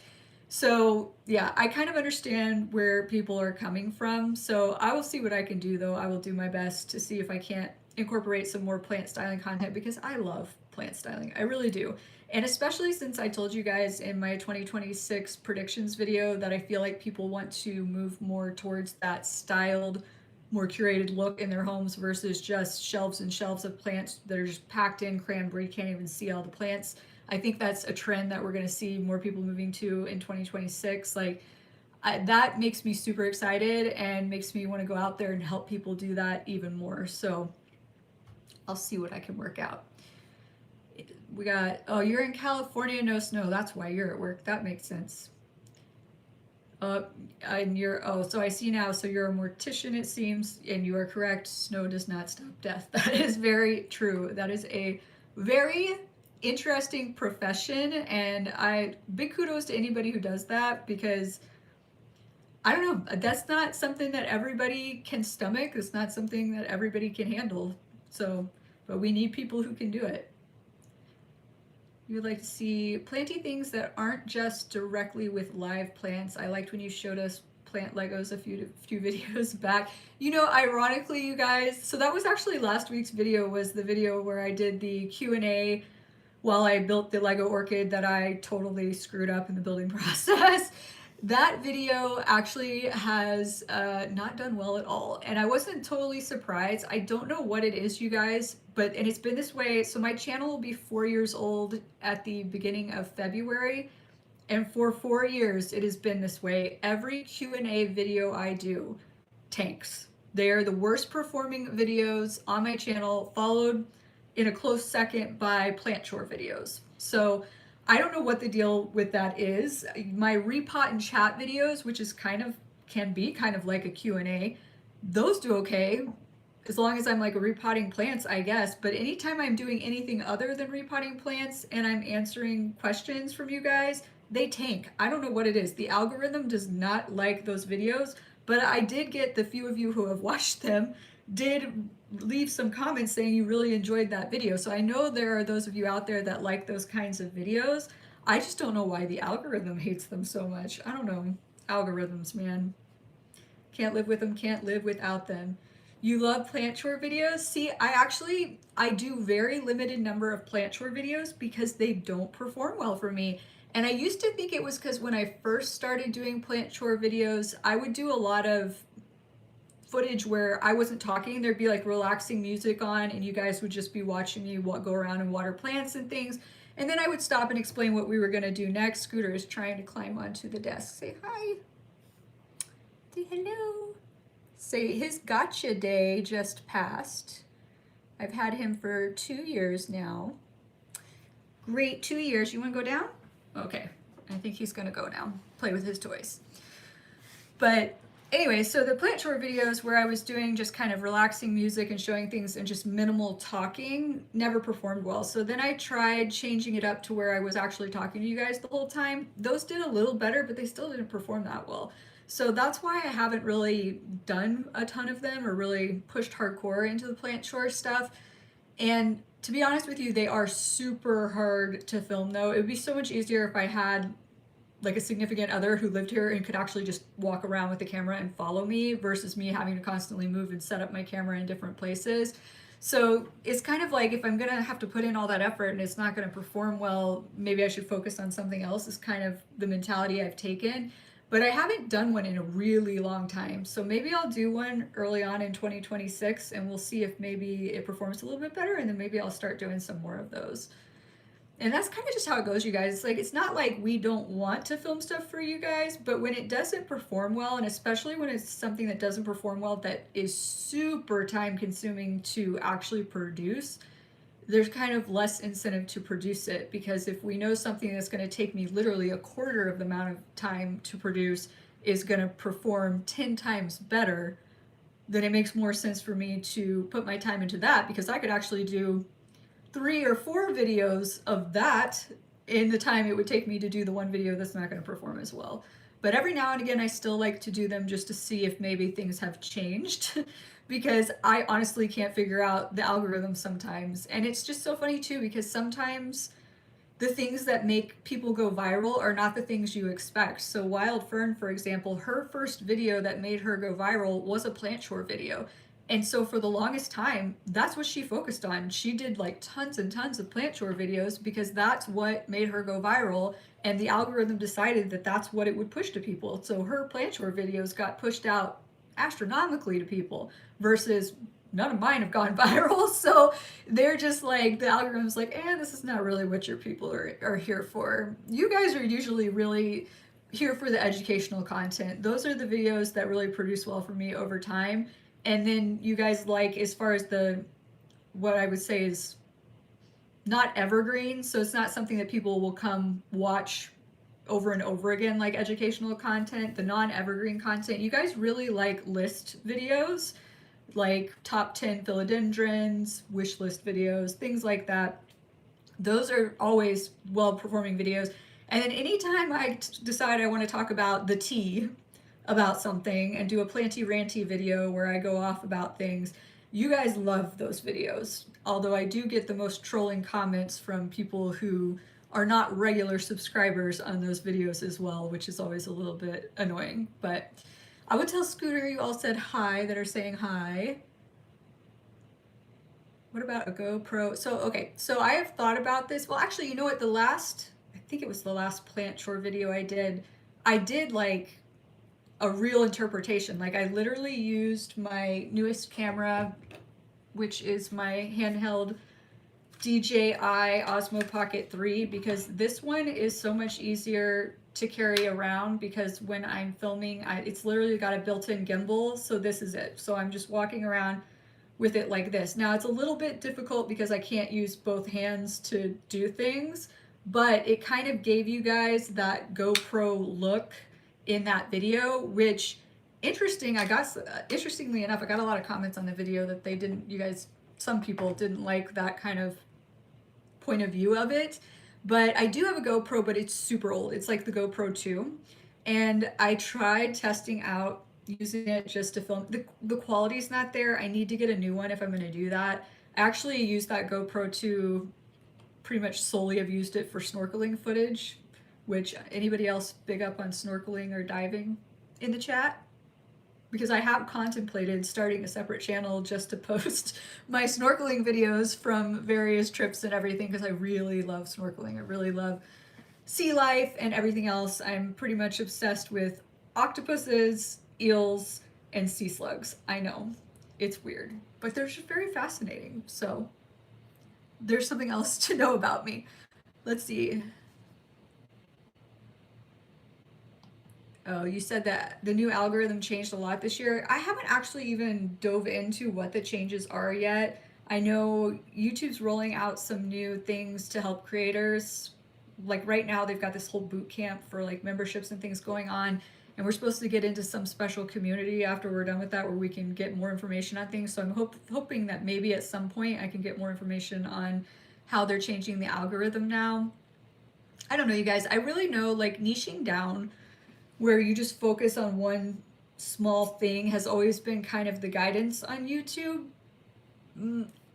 So yeah, I kind of understand where people are coming from. So I will see what I can do though. I will do my best to see if I can't incorporate some more plant styling content because I love plant styling. I really do. And especially since I told you guys in my 2026 predictions video that I feel like people want to move more towards that styled, more curated look in their homes versus just shelves and shelves of plants that are just packed in, crammed where you can't even see all the plants. I think that's a trend that we're going to see more people moving to in 2026. Like, that makes me super excited and makes me want to go out there and help people do that even more. So I'll see what I can work out. We got, oh, you're in California, no snow. That's why you're at work. That makes sense. And so I see now, so you're a mortician, it seems, and you are correct. Snow does not stop death. That is very true. That is a very interesting profession, and big kudos to anybody who does that because I don't know, that's not something that everybody can stomach. It's not something that everybody can handle. So, but we need people who can do it. You would like to see planty things that aren't just directly with live plants. I liked when you showed us plant Legos a few videos back. You know, ironically, you guys, so that was actually last week's video, was the video where I did the Q&A while I built the Lego orchid that I totally screwed up in the building process. That video actually has not done well at all, and I wasn't totally surprised. I don't know what it is, you guys, and it's been this way. So my channel will be 4 years old at the beginning of February, and for 4 years it has been this way. Every Q&A video I do tanks. They are the worst performing videos on my channel, followed in a close second by plant chore videos. So I don't know what the deal with that is. My repot and chat videos, which is can be kind of like a Q&A, those do okay, as long as I'm like repotting plants, I guess. But anytime I'm doing anything other than repotting plants and I'm answering questions from you guys, they tank. I don't know what it is. The algorithm does not like those videos, but I did get the few of you who have watched them did leave some comments saying you really enjoyed that video. So I know there are those of you out there that like those kinds of videos. I just don't know why the algorithm hates them so much. I don't know. Algorithms, man. Can't live with them, can't live without them. You love plant chore videos? See, I do very limited number of plant chore videos because they don't perform well for me. And I used to think it was because when I first started doing plant chore videos, I would do a lot of footage where I wasn't talking. There'd be like relaxing music on and you guys would just be watching me go around and water plants and things. And then I would stop and explain what we were going to do next. Scooter is trying to climb onto the desk. Say hi. Say hello. Say his gotcha day just passed. I've had him for 2 years now. Great, 2 years. You want to go down? Okay. I think he's going to go now. Play with his toys. But anyway, so the plant chore videos where I was doing just kind of relaxing music and showing things and just minimal talking never performed well. So then I tried changing it up to where I was actually talking to you guys the whole time. Those did a little better, but they still didn't perform that well. So that's why I haven't really done a ton of them or really pushed hardcore into the plant chore stuff. And to be honest with you, they are super hard to film though. It would be so much easier if I had like a significant other who lived here and could actually just walk around with the camera and follow me versus me having to constantly move and set up my camera in different places. So it's kind of like if I'm gonna have to put in all that effort and it's not gonna perform well, maybe I should focus on something else, is kind of the mentality I've taken. But I haven't done one in a really long time. So maybe I'll do one early on in 2026 and we'll see if maybe it performs a little bit better, and then maybe I'll start doing some more of those. And that's kind of just how it goes, you guys. It's like, it's not like we don't want to film stuff for you guys, but when it doesn't perform well, and especially when it's something that doesn't perform well that is super time consuming to actually produce, there's kind of less incentive to produce it, because if we know something that's going to take me literally a quarter of the amount of time to produce is going to perform 10 times better, then it makes more sense for me to put my time into that, because I could actually do 3 or 4 videos of that in the time it would take me to do the one video that's not going to perform as well. But every now and again, I still like to do them just to see if maybe things have changed because I honestly can't figure out the algorithm sometimes. And it's just so funny too, because sometimes the things that make people go viral are not the things you expect. So Wild Fern, for example, her first video that made her go viral was a plant chore video. And so for the longest time, that's what she focused on. She did like tons and tons of plant chore videos because that's what made her go viral. And the algorithm decided that that's what it would push to people. So her plant chore videos got pushed out astronomically to people versus none of mine have gone viral. So they're just like, the algorithm's like, this is not really what your people are here for. You guys are usually really here for the educational content. Those are the videos that really produce well for me over time. And then you guys like, as far as what I would say is not evergreen, so it's not something that people will come watch over and over again, like educational content, the non-evergreen content. You guys really like list videos, like top 10 philodendrons, wish list videos, things like that. Those are always well-performing videos. And then anytime I decide I want to talk about the tea, about something and do a planty ranty video where I go off about things, you guys love those videos. Although I do get the most trolling comments from people who are not regular subscribers on those videos as well, which is always a little bit annoying. But I would tell Scooter you all said hi that are saying hi. What about a GoPro? So, okay, so I have thought about this. Well, actually, you know what? I think it was the last plant chore video I did like a real interpretation. Like I literally used my newest camera, which is my handheld DJI Osmo Pocket 3, because this one is so much easier to carry around, because when I'm filming, it's literally got a built-in gimbal, so this is it. So I'm just walking around with it like this. Now it's a little bit difficult because I can't use both hands to do things, but it kind of gave you guys that GoPro look in that video, which interestingly enough, I got a lot of comments on the video that some people didn't like that kind of point of view of it. But I do have a GoPro, but it's super old. It's like the GoPro 2. And I tried testing out using it just to film. The quality's not there. I need to get a new one if I'm going to do that. I actually used that GoPro 2, pretty much solely have used it for snorkeling footage, which anybody else big up on snorkeling or diving in the chat? Because I have contemplated starting a separate channel just to post my snorkeling videos from various trips and everything, because I really love snorkeling. I really love sea life and everything else. I'm pretty much obsessed with octopuses, eels, and sea slugs. I know, it's weird, but they're just very fascinating. So there's something else to know about me. Let's see. Oh, you said that the new algorithm changed a lot this year. I haven't actually even dove into what the changes are yet. I know YouTube's rolling out some new things to help creators. Like right now, they've got this whole boot camp for like memberships and things going on. And we're supposed to get into some special community after we're done with that, where we can get more information on things. So I'm hoping that maybe at some point I can get more information on how they're changing the algorithm now. I don't know, you guys. I really know like niching down where you just focus on one small thing has always been kind of the guidance on YouTube.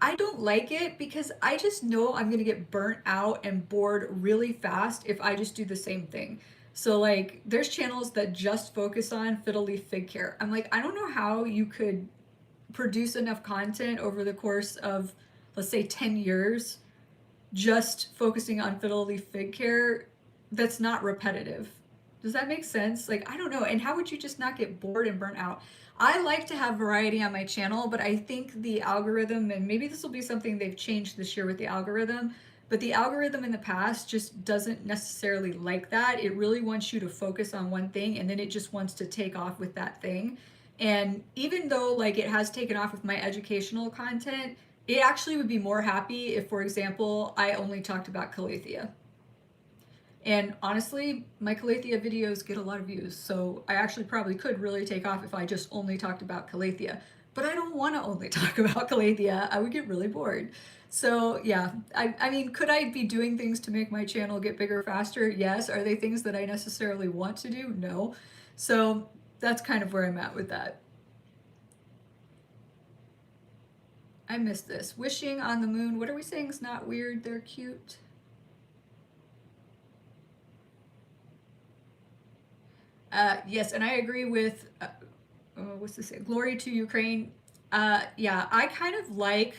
I don't like it because I just know I'm gonna get burnt out and bored really fast if I just do the same thing. So like there's channels that just focus on fiddle leaf fig care. I'm like, I don't know how you could produce enough content over the course of, let's say, 10 years just focusing on fiddle leaf fig care that's not repetitive. Does that make sense? Like, I don't know. And how would you just not get bored and burnt out? I like to have variety on my channel, but I think the algorithm, and maybe this will be something they've changed this year with the algorithm, but the algorithm in the past just doesn't necessarily like that. It really wants you to focus on one thing, and then it just wants to take off with that thing. And even though like it has taken off with my educational content, it actually would be more happy if, for example, I only talked about calathea. And honestly, my calathea videos get a lot of views, so I actually probably could really take off if I just only talked about calathea. But I don't want to only talk about calathea. I would get really bored. So yeah, I mean, could I be doing things to make my channel get bigger faster? Yes. Are they things that I necessarily want to do? No. So that's kind of where I'm at with that. I missed this. Wishing on the moon. What are we saying is not weird? They're cute. Yes, and I agree with, what's this? Glory to Ukraine. Yeah, I kind of like,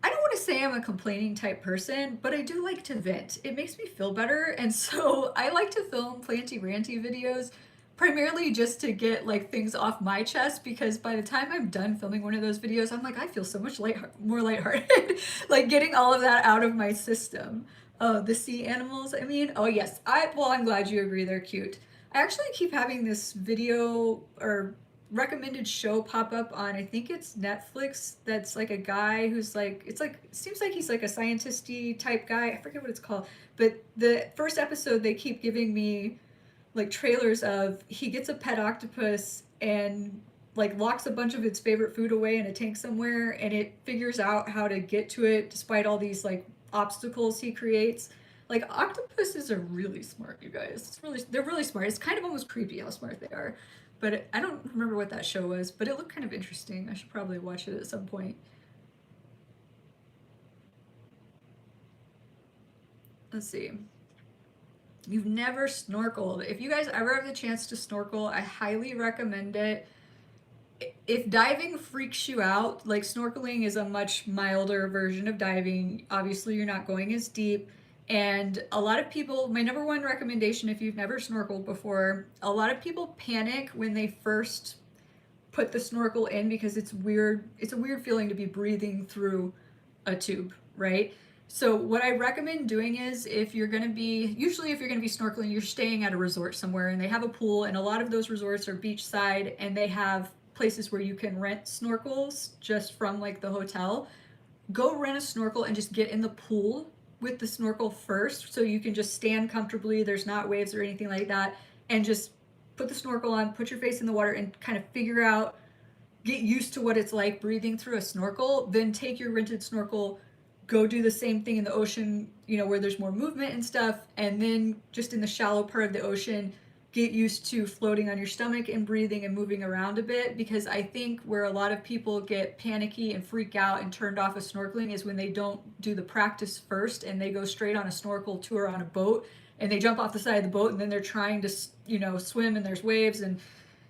I don't want to say I'm a complaining type person, but I do like to vent. It makes me feel better, and so I like to film planty ranty videos, primarily just to get like things off my chest, because by the time I'm done filming one of those videos, I'm like, I feel so much more lighthearted, like getting all of that out of my system. Oh, the sea animals, I mean, oh yes, well, I'm glad you agree, they're cute. I actually keep having this video or recommended show pop up on, I think it's Netflix, that's like a guy who's like, it's like, it seems like he's like a scientisty type guy. I forget what it's called, but the first episode they keep giving me like trailers of, he gets a pet octopus and like locks a bunch of its favorite food away in a tank somewhere, and it figures out how to get to it despite all these like obstacles he creates. Like octopuses are really smart, you guys. They're really smart. It's kind of almost creepy how smart they are. But I don't remember what that show was, but it looked kind of interesting. I should probably watch it at some point. let's see. You've never snorkeled. If you guys ever have the chance to snorkel, I highly recommend it. If diving freaks you out, like snorkeling is a much milder version of diving. Obviously, you're not going as deep. And a lot of people, my number one recommendation if you've never snorkeled before, a lot of people panic when they first put the snorkel in because it's weird. It's a weird feeling to be breathing through a tube, right? So what I recommend doing is if you're going to be, usually if you're going to be snorkeling, you're staying at a resort somewhere and they have a pool, and a lot of those resorts are beachside and they have places where you can rent snorkels just from like the hotel. Go rent a snorkel and just get in the pool with the snorkel first so you can just stand comfortably. There's not waves or anything like that, and just put the snorkel on, put your face in the water and kind of figure out, get used to what it's like breathing through a snorkel. Then take your rented snorkel, go do the same thing in the ocean, you know, where there's more movement and stuff, and then just in the shallow part of the ocean, get used to floating on your stomach and breathing and moving around a bit. Because I think where a lot of people get panicky and freak out and turned off of snorkeling is when they don't do the practice first and they go straight on a snorkel tour on a boat and they jump off the side of the boat and then they're trying to, you know, swim and there's waves, and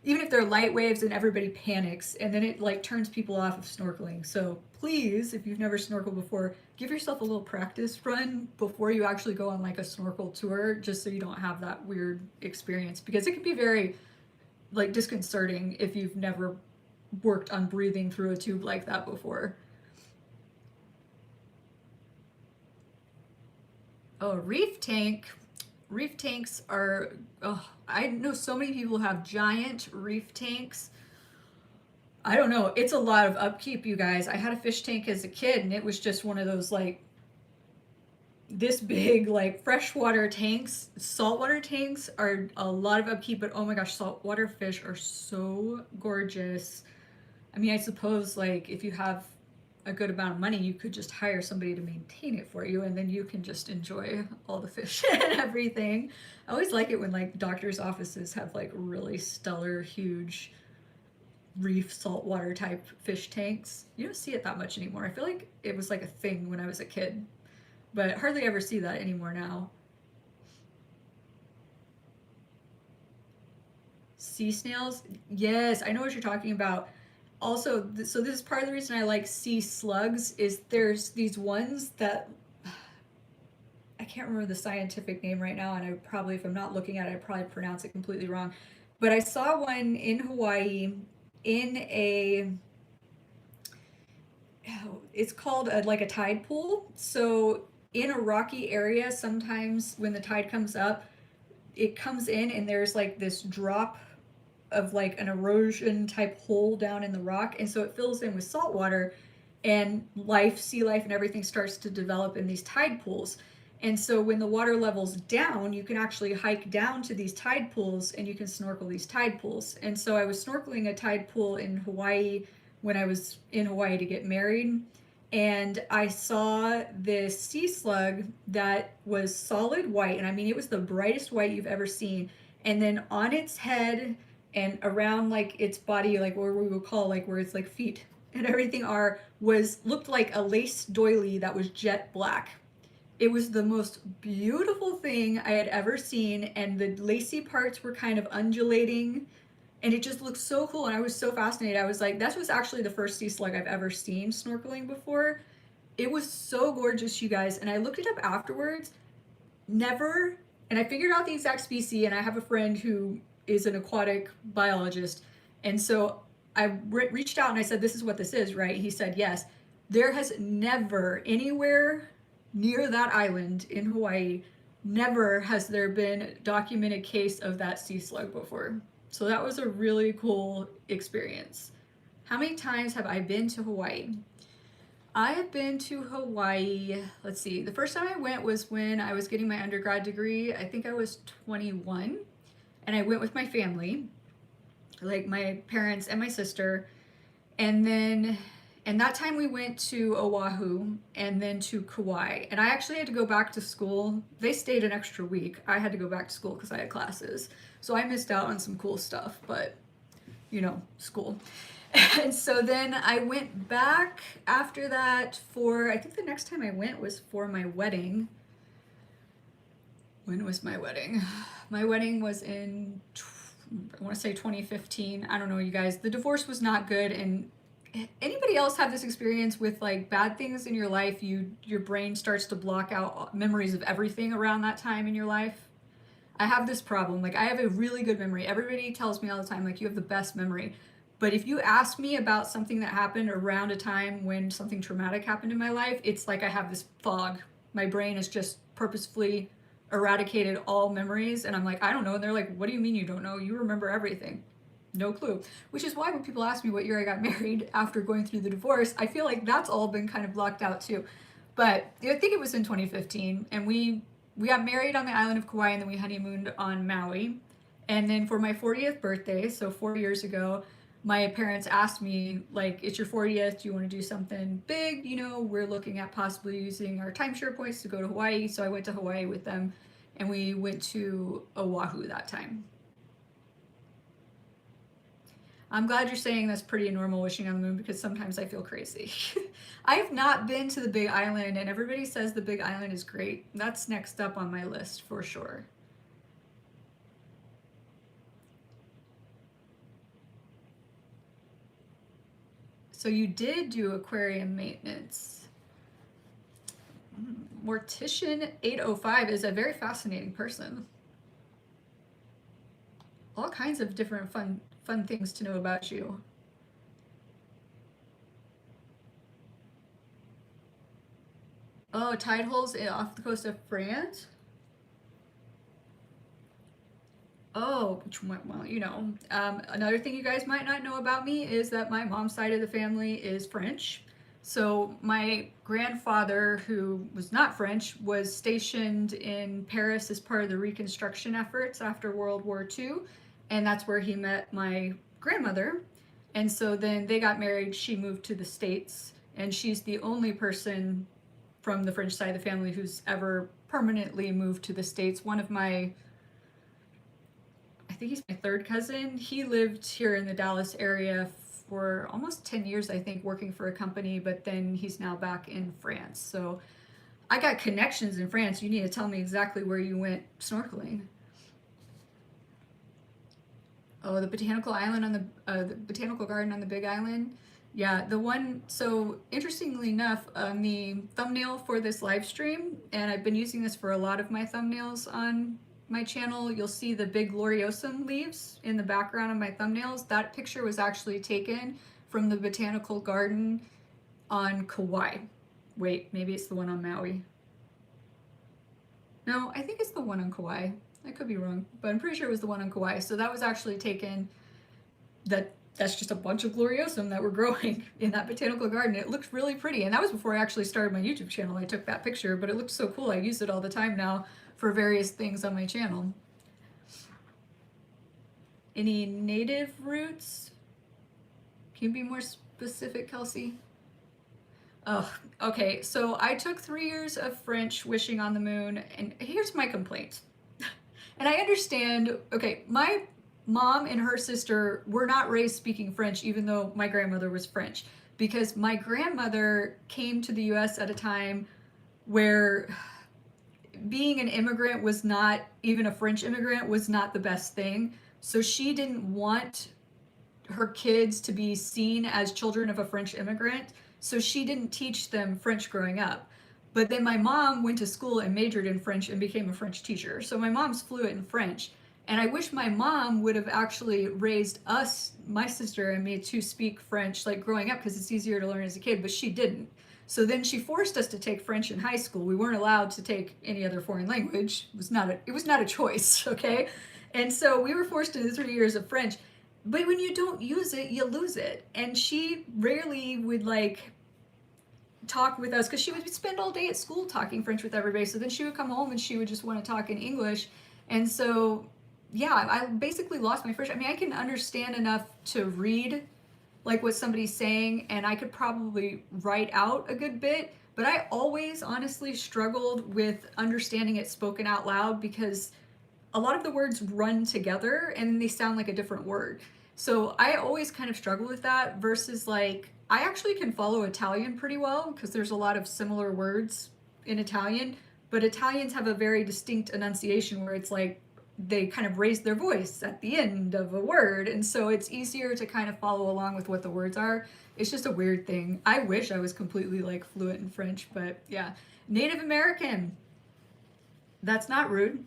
even if they're light waves, and everybody panics and then it like turns people off of snorkeling. So please, if you've never snorkeled before, give yourself a little practice run before you actually go on like a snorkel tour, just so you don't have that weird experience, because it can be very like disconcerting if you've never worked on breathing through a tube like that before. Oh, reef tank. Reef tanks are, oh, I know so many people have giant reef tanks. I don't know. It's a lot of upkeep, you guys. I had a fish tank as a kid, and it was just one of those like this big, like freshwater tanks. Saltwater tanks are a lot of upkeep, but oh my gosh, saltwater fish are so gorgeous. I mean, I suppose like if you have a good amount of money, you could just hire somebody to maintain it for you, and then you can just enjoy all the fish and everything. I always like it when like doctors' offices have like really stellar, huge reef saltwater type fish tanks. You don't see it that much anymore. I feel like it was like a thing when I was a kid, but hardly ever see that anymore now. Sea snails? Yes, I know what you're talking about. Also, so this is part of the reason I like sea slugs is there's these ones that I can't remember the scientific name right now, and I probably, if I'm not looking at it, I probably pronounce it completely wrong. But I saw one in Hawaii in a, it's called like a tide pool. So in a rocky area, sometimes when the tide comes up, it comes in and there's like this drop of like an erosion type hole down in the rock, and so it fills in with salt water, and life, sea life and everything starts to develop in these tide pools. And so when the water level's down, you can actually hike down to these tide pools and you can snorkel these tide pools. And so I was snorkeling a tide pool in Hawaii when I was in Hawaii to get married, and I saw this sea slug that was solid white, and I mean it was the brightest white you've ever seen. And then on its head and around like its body, like where we would call like where its like feet and everything are, was looked like a lace doily that was jet black. It was the most beautiful thing I had ever seen, and the lacy parts were kind of undulating, and it just looked so cool, and I was so fascinated. I was like, that was actually the first sea slug I've ever seen snorkeling before. It was so gorgeous, you guys, and I looked it up afterwards. Never, and I figured out the exact species, and I have a friend who is an aquatic biologist, and so I reached out and I said, this is what this is, right? He said, yes. There has never anywhere near that island in Hawaii, never has there been a documented case of that sea slug before. So that was a really cool experience. How many times have I been to Hawaii? I have been to Hawaii, let's see, the first time I went was when I was getting my undergrad degree. I think I was 21, and I went with my family, like my parents and my sister, and that time we went to Oahu and then to Kauai. And I actually had to go back to school. They stayed an extra week. I had to go back to school because I had classes. So I missed out on some cool stuff, but you know, school. And so then I went back after that for, I think the next time I went was for my wedding. When was my wedding? My wedding was in, I want to say 2015. I don't know, you guys. The divorce was not good. And anybody else have this experience with like bad things in your life? Your brain starts to block out memories of everything around that time in your life. I have this problem. Like, I have a really good memory. Everybody tells me all the time, like, you have the best memory. But if you ask me about something that happened around a time when something traumatic happened in my life, it's like I have this fog. My brain has just purposefully eradicated all memories. And I'm like, I don't know. And they're like, what do you mean you don't know? You remember everything. No clue. Which is why when people ask me what year I got married after going through the divorce, I feel like that's all been kind of blocked out too. But I think it was in 2015, and we got married on the island of Kauai, and then we honeymooned on Maui. And then for my 40th birthday, so 4 years ago, my parents asked me, like, it's your 40th, do you want to do something big? You know, we're looking at possibly using our timeshare points to go to Hawaii. So I went to Hawaii with them, and we went to Oahu that time. I'm glad you're saying that's pretty normal, wishing on the moon, because sometimes I feel crazy. I have not been to the Big Island, and everybody says the Big Island is great. That's next up on my list for sure. So you did do aquarium maintenance. Mortician 805 is a very fascinating person. All kinds of different fun things to know about you. Oh, tide holes off the coast of France? Oh, well, you know. Another thing you guys might not know about me is that my mom's side of the family is French. So my grandfather, who was not French, was stationed in Paris as part of the reconstruction efforts after World War II. And that's where he met my grandmother. And so then they got married. She moved to the States. And she's the only person from the French side of the family who's ever permanently moved to the States. One of my, I think he's my third cousin. He lived here in the Dallas area for almost 10 years, I think, working for a company, but then he's now back in France. So I got connections in France. You need to tell me exactly where you went snorkeling. Oh, the botanical island on the botanical garden on the Big Island. Yeah, the one, so interestingly enough, on the thumbnail for this live stream, and I've been using this for a lot of my thumbnails on my channel, you'll see the big Gloriosum leaves in the background of my thumbnails. That picture was actually taken from the botanical garden on Kauai. Wait, maybe it's the one on Maui. No, I think it's the one on Kauai. I could be wrong, but I'm pretty sure it was the one on Kauai. So that was actually taken, that's just a bunch of Gloriosum that were growing in that botanical garden. It looked really pretty, and that was before I actually started my YouTube channel. I took that picture, but it looked so cool. I use it all the time now for various things on my channel. Any native roots? Can you be more specific, Kelsey? Oh, okay. So I took 3 years of French wishing on the moon, and here's my complaint. And I understand, okay, my mom and her sister were not raised speaking French, even though my grandmother was French, because my grandmother came to the US at a time where being an immigrant was not, even a French immigrant, was not the best thing. So she didn't want her kids to be seen as children of a French immigrant. So she didn't teach them French growing up. But then my mom went to school and majored in French and became a French teacher. So my mom's fluent in French. And I wish my mom would have actually raised us, my sister and me, to speak French like growing up, because it's easier to learn as a kid, but she didn't. So then she forced us to take French in high school. We weren't allowed to take any other foreign language. It was not a choice, okay? And so we were forced into 3 years of French. But when you don't use it, you lose it. And she rarely would like talk with us, because she would spend all day at school talking French with everybody. So then she would come home and she would just want to talk in English. And so, yeah, I basically lost my French. I mean, I can understand enough to read like what somebody's saying, and I could probably write out a good bit, but I always honestly struggled with understanding it spoken out loud, because a lot of the words run together and they sound like a different word. So I always kind of struggle with that, versus like, I actually can follow Italian pretty well because there's a lot of similar words in Italian, but Italians have a very distinct enunciation where it's like they kind of raise their voice at the end of a word, and so it's easier to kind of follow along with what the words are. It's just a weird thing. I wish I was completely like fluent in French, but yeah. Native American. That's not rude.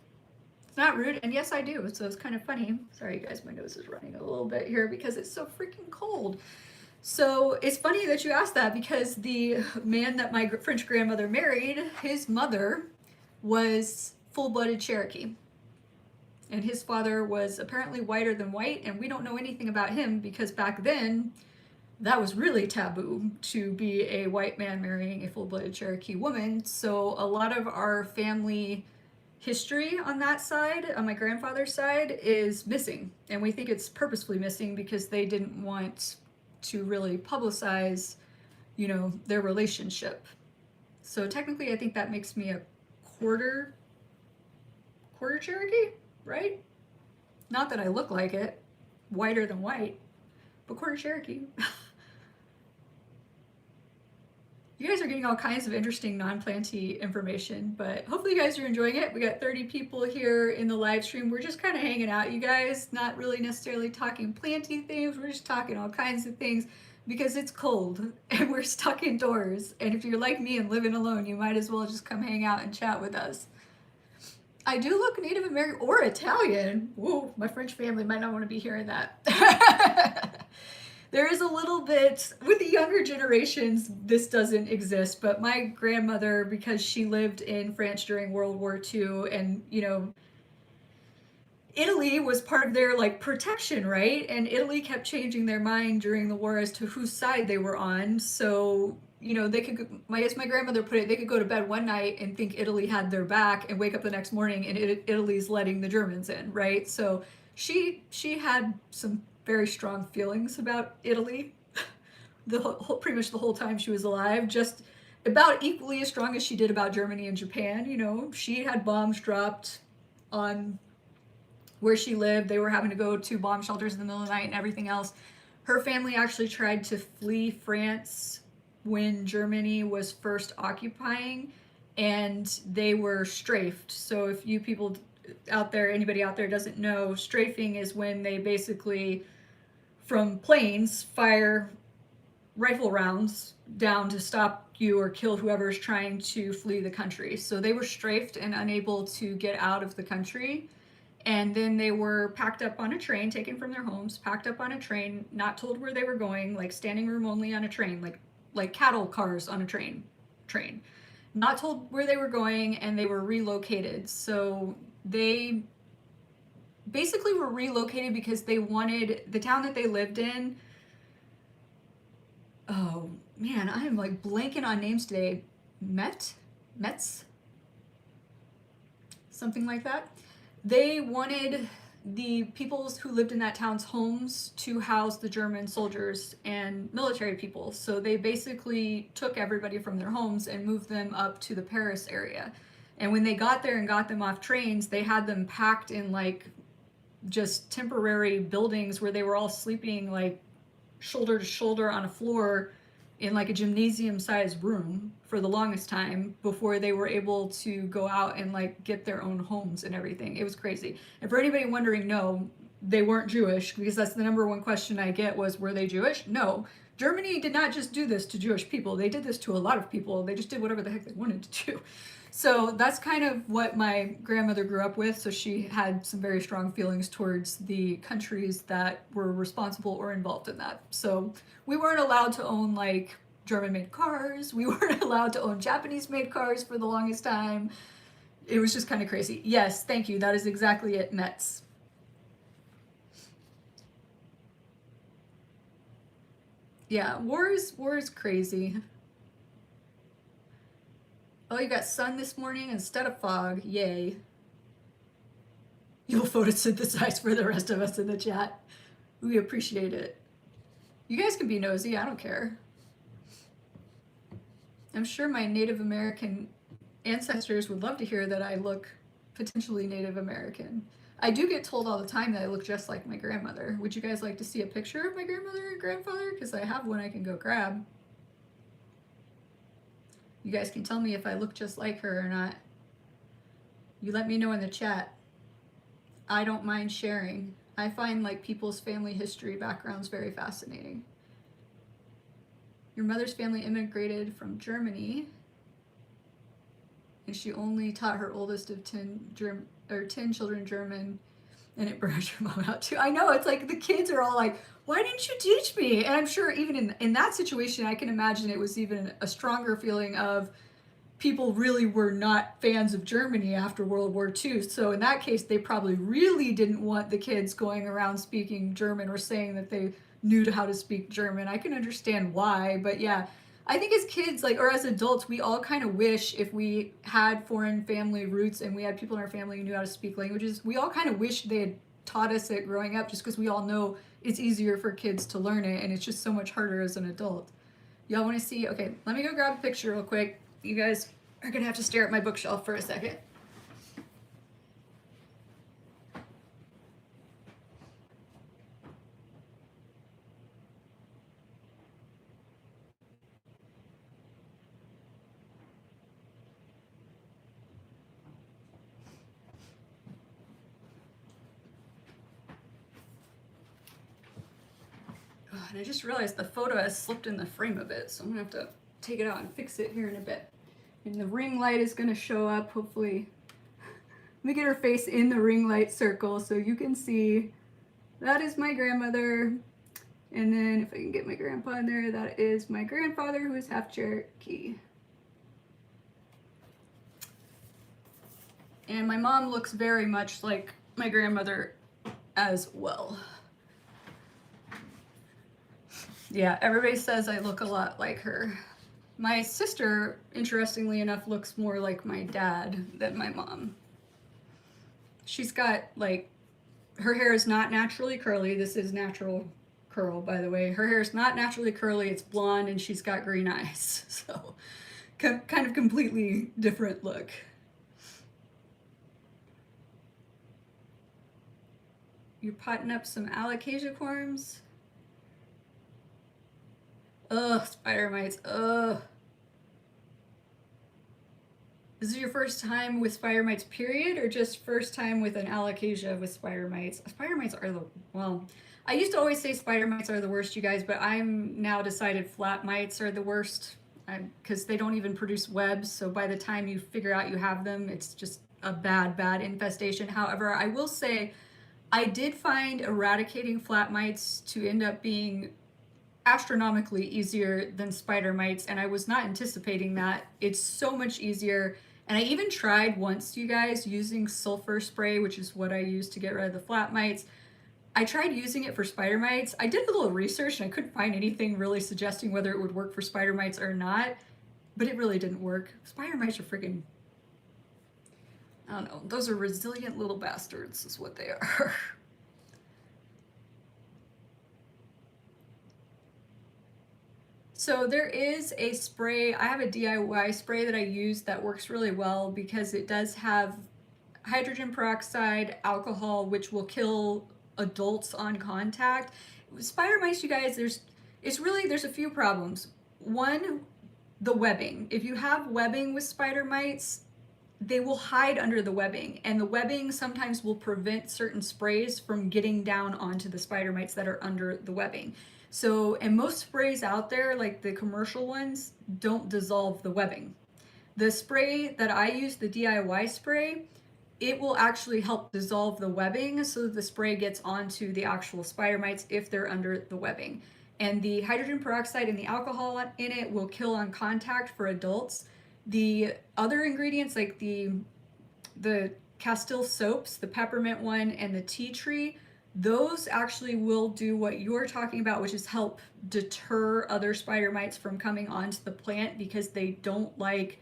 It's not rude, and yes, I do, so it's kind of funny. Sorry, guys, my nose is running a little bit here because it's so freaking cold. So it's funny that you asked that because the man that my French grandmother married, his mother was full-blooded Cherokee. And his father was apparently whiter than white, and we don't know anything about him because back then that was really taboo to be a white man marrying a full-blooded Cherokee woman. So a lot of our family history on that side, on my grandfather's side, is missing. And we think it's purposefully missing because they didn't want to really publicize, you know, their relationship. So technically I think that makes me a quarter Cherokee, right? Not that I look like it, whiter than white, but quarter Cherokee. You guys are getting all kinds of interesting non-planty information, but hopefully you guys are enjoying it. We got 30 people here in the live stream. We're just kind of hanging out, you guys, not really necessarily talking planty things. We're just talking all kinds of things because it's cold and we're stuck indoors. And if you're like me and living alone, you might as well just come hang out and chat with us. I do look Native American or Italian. Whoa, my French family might not want to be hearing that. There is a little bit, with the younger generations, this doesn't exist, but my grandmother, because she lived in France during World War II, and, you know, Italy was part of their, like, protection, right? And Italy kept changing their mind during the war as to whose side they were on, so, you know, they could, as my grandmother put it, they could go to bed one night and think Italy had their back and wake up the next morning and Italy's letting the Germans in, right? So she had some very strong feelings about Italy pretty much the whole time she was alive, just about equally as strong as she did about Germany and Japan. You know, she had bombs dropped on where she lived. They were having to go to bomb shelters in the middle of the night and everything else. Her family actually tried to flee France when Germany was first occupying, and they were strafed. So if you people out there, anybody out there doesn't know, strafing is when they basically from planes fire rifle rounds down to stop you or kill whoever's trying to flee the country. So they were strafed and unable to get out of the country, and then they were packed up on a train, taken from their homes, packed up on a train, not told where they were going, like standing room only on a train, like cattle cars on a train, not told where they were going, and they were relocated. So they basically were relocated because they wanted the town that they lived in. Oh man, I am like blanking on names today. Metz, something like that. They wanted the peoples who lived in that town's homes to house the German soldiers and military people. So they basically took everybody from their homes and moved them up to the Paris area. And when they got there and got them off trains, they had them packed in like just temporary buildings where they were all sleeping like shoulder to shoulder on a floor in like a gymnasium sized room for the longest time before they were able to go out and like get their own homes and everything. It was crazy. And for anybody wondering, no, they weren't Jewish, because that's the number one question I get was, were they Jewish? No. Germany did not just do this to Jewish people. They did this to a lot of people. They just did whatever the heck they wanted to do. So that's kind of what my grandmother grew up with. So she had some very strong feelings towards the countries that were responsible or involved in that. So we weren't allowed to own like German-made cars. We weren't allowed to own Japanese-made cars for the longest time. It was just kind of crazy. Yes, thank you. That is exactly it, Metz. Yeah, war is crazy. Oh, you got sun this morning instead of fog. Yay. You'll photosynthesize for the rest of us in the chat. We appreciate it. You guys can be nosy. I don't care. I'm sure my Native American ancestors would love to hear that I look potentially Native American. I do get told all the time that I look just like my grandmother. Would you guys like to see a picture of my grandmother and grandfather? Because I have one I can go grab. You guys can tell me if I look just like her or not. You let me know in the chat. I don't mind sharing. I find like people's family history backgrounds very fascinating. Your mother's family immigrated from Germany, and she only taught her oldest of 10 children German, and it burned your mom out too. I know, it's like the kids are all like, why didn't you teach me? And I'm sure even in that situation, I can imagine it was even a stronger feeling of people really were not fans of Germany after World War II. So in that case, they probably really didn't want the kids going around speaking German or saying that they knew how to speak German. I can understand why, but yeah, I think as kids, like, or as adults, we all kind of wish if we had foreign family roots and we had people in our family who knew how to speak languages, we all kind of wish they had taught us it growing up, just because we all know it's easier for kids to learn it and it's just so much harder as an adult. Y'all want to see? Okay, let me go grab a picture real quick. You guys are gonna have to stare at my bookshelf for a second. Oh, and I just realized the photo has slipped in the frame a bit, so I'm gonna have to take it out and fix it here in a bit. And the ring light is gonna show up, hopefully. Let me get her face in the ring light circle so you can see. That is my grandmother. And then if I can get my grandpa in there, that is my grandfather, who is half Cherokee. And my mom looks very much like my grandmother as well. Yeah, everybody says I look a lot like her. My sister, interestingly enough, looks more like my dad than my mom. She's got, like, her hair is not naturally curly. This is natural curl, by the way. Her hair is not naturally curly. It's blonde, and she's got green eyes. So, kind of completely different look. You're potting up some alocasia corms. Ugh, spider mites. Ugh. Is this your first time with spider mites, period, or just first time with an alocasia with spider mites? Spider mites are the, well, I used to always say spider mites are the worst, you guys, but I'm now decided flat mites are the worst because they don't even produce webs. So by the time you figure out you have them, it's just a bad, bad infestation. However, I will say I did find eradicating flat mites to end up being astronomically easier than spider mites, and I was not anticipating that. It's so much easier. And I even tried once, you guys, using sulfur spray, which is what I use to get rid of the flat mites. I tried using it for spider mites. I did a little research and I couldn't find anything really suggesting whether it would work for spider mites or not, but it really didn't work. Spider mites are freaking, I don't know, those are resilient little bastards is what they are. So there is a spray, I have a DIY spray that I use that works really well because it does have hydrogen peroxide, alcohol, which will kill adults on contact. Spider mites, you guys, there's a few problems. One, the webbing. If you have webbing with spider mites, they will hide under the webbing, and the webbing sometimes will prevent certain sprays from getting down onto the spider mites that are under the webbing. So, and most sprays out there, like the commercial ones, don't dissolve the webbing. The spray that I use, the DIY spray, it will actually help dissolve the webbing so that the spray gets onto the actual spider mites if they're under the webbing. And the hydrogen peroxide and the alcohol in it will kill on contact for adults. The other ingredients, like the Castile soaps, the peppermint one and the tea tree, those actually will do what you're talking about, which is help deter other spider mites from coming onto the plant because they don't like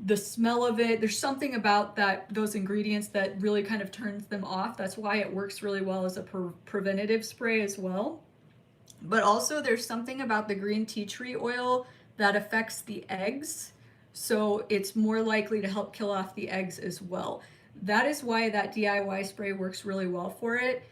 the smell of it. There's something about those ingredients that really kind of turns them off. That's why it works really well as a preventative spray as well. But also there's something about the green tea tree oil that affects the eggs. So it's more likely to help kill off the eggs as well. That is why that DIY spray works really well for it.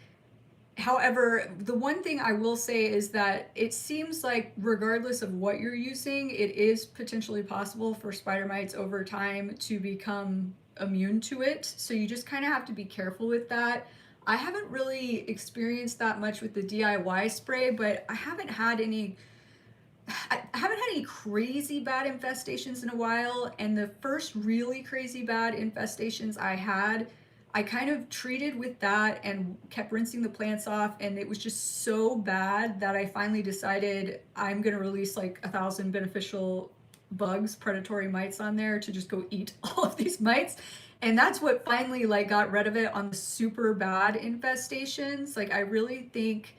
However, the one thing I will say is that it seems like regardless of what you're using, it is potentially possible for spider mites over time to become immune to it. So you just kind of have to be careful with that. I haven't really experienced that much with the DIY spray, but I haven't had any crazy bad infestations in a while. And the first really crazy bad infestations I had, I kind of treated with that and kept rinsing the plants off, and it was just so bad that I finally decided I'm gonna release like 1,000 beneficial bugs, predatory mites on there to just go eat all of these mites. And that's what finally like got rid of it on the super bad infestations. Like I really think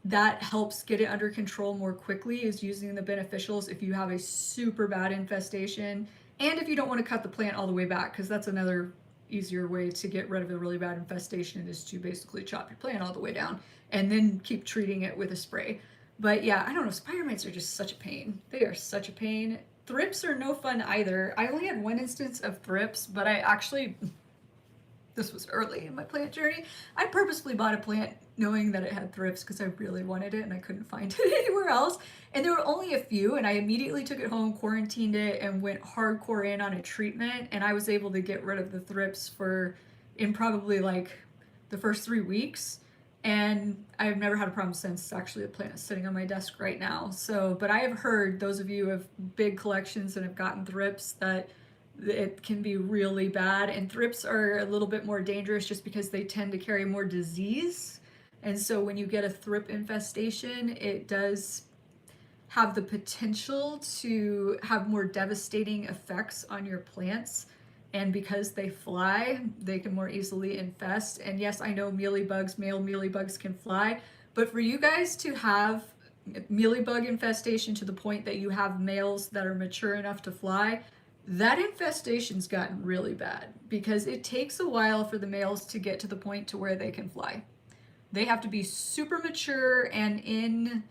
that helps get it under control more quickly, is using the beneficials if you have a super bad infestation, and if you don't want to cut the plant all the way back, because that's another easier way to get rid of a really bad infestation, is to basically chop your plant all the way down and then keep treating it with a spray. But yeah, I don't know, spider mites are just such a pain. They are such a pain. Thrips are no fun either. I only had one instance of thrips, but I actually, this was early in my plant journey, I purposefully bought a plant knowing that it had thrips because I really wanted it and I couldn't find it anywhere else. And there were only a few, and I immediately took it home, quarantined it, and went hardcore in on a treatment. And I was able to get rid of the thrips in probably like the first 3 weeks. And I've never had a problem since. Actually, the plant is sitting on my desk right now. So, but I have heard, those of you who have big collections and have gotten thrips, that it can be really bad. And thrips are a little bit more dangerous just because they tend to carry more disease. And so when you get a thrip infestation, it does have the potential to have more devastating effects on your plants. And because they fly, they can more easily infest. And yes, I know mealybugs, male mealybugs can fly, but for you guys to have mealybug infestation to the point that you have males that are mature enough to fly, that infestation's gotten really bad, because it takes a while for the males to get to the point to where they can fly. They have to be super mature and in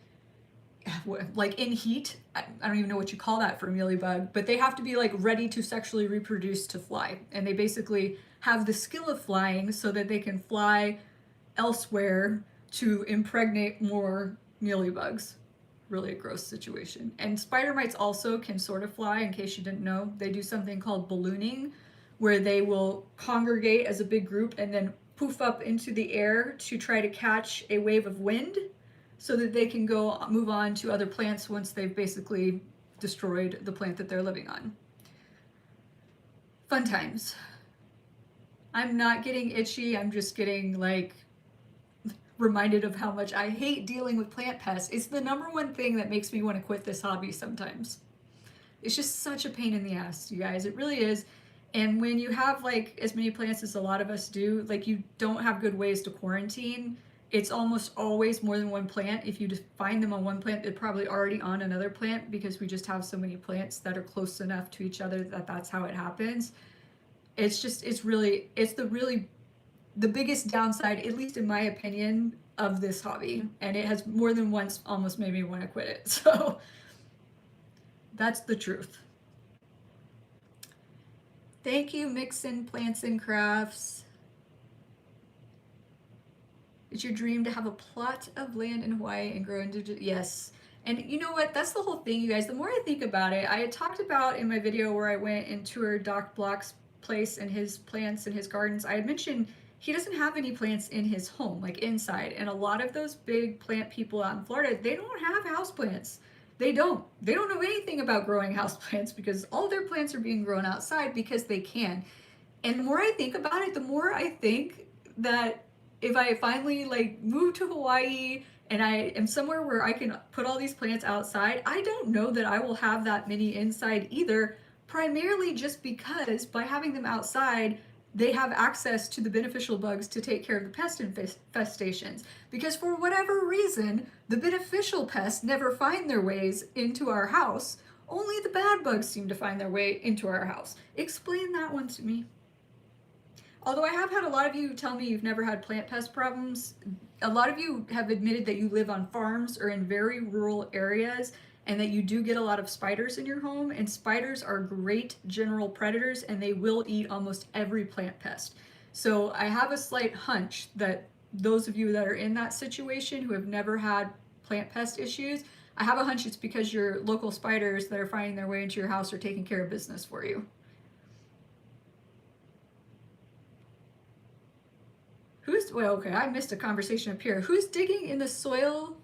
heat. I don't even know what you call that for a mealybug, but they have to be like ready to sexually reproduce to fly. And they basically have the skill of flying so that they can fly elsewhere to impregnate more mealybugs. Really a gross situation. And spider mites also can sort of fly, in case you didn't know. They do something called ballooning, where they will congregate as a big group and then poof up into the air to try to catch a wave of wind so that they can go move on to other plants once they've basically destroyed the plant that they're living on. Fun times. I'm not getting itchy, I'm just getting like reminded of how much I hate dealing with plant pests. It's the number one thing that makes me want to quit this hobby sometimes. It's just such a pain in the ass, you guys. It really is. And when you have like as many plants as a lot of us do, like you don't have good ways to quarantine. It's almost always more than one plant. If you just find them on one plant, they're probably already on another plant, because we just have so many plants that are close enough to each other that that's how it happens. It's the biggest downside, at least in my opinion, of this hobby. And it has more than once almost made me want to quit it. So that's the truth. Thank you, Mixin Plants and Crafts. It's your dream to have a plot of land in Hawaii and grow indigenous. Yes. And you know what? That's the whole thing, you guys. The more I think about it, I had talked about in my video where I went and toured Doc Block's place and his plants and his gardens. I had mentioned he doesn't have any plants in his home, like inside. And a lot of those big plant people out in Florida, they don't have houseplants. They don't know anything about growing houseplants, because all their plants are being grown outside because they can. And the more I think about it, the more I think that if I finally like move to Hawaii and I am somewhere where I can put all these plants outside, I don't know that I will have that many inside either, primarily just because by having them outside, they have access to the beneficial bugs to take care of the pest infestations. Because for whatever reason, the beneficial pests never find their ways into our house. Only the bad bugs seem to find their way into our house. Explain that one to me. Although I have had a lot of you tell me you've never had plant pest problems. A lot of you have admitted that you live on farms or in very rural areas, and that you do get a lot of spiders in your home. And spiders are great general predators, and they will eat almost every plant pest. So I have a slight hunch that those of you that are in that situation who have never had plant pest issues, I have a hunch it's because your local spiders that are finding their way into your house are taking care of business for you. well, okay, I missed a conversation up here. Who's digging in the soil?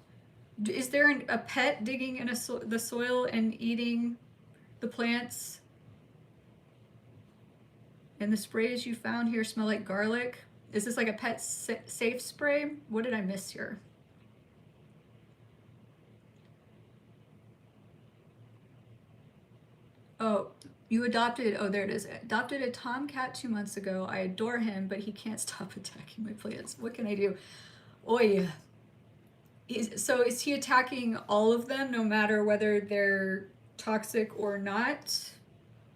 Is there a pet digging in the soil and eating the plants? And the sprays you found here smell like garlic. Is this like a pet safe spray? What did I miss here? Oh, you adopted, oh, there it is. Adopted a tomcat 2 months ago. I adore him, but he can't stop attacking my plants. What can I do? Oi. So is he attacking all of them, no matter whether they're toxic or not?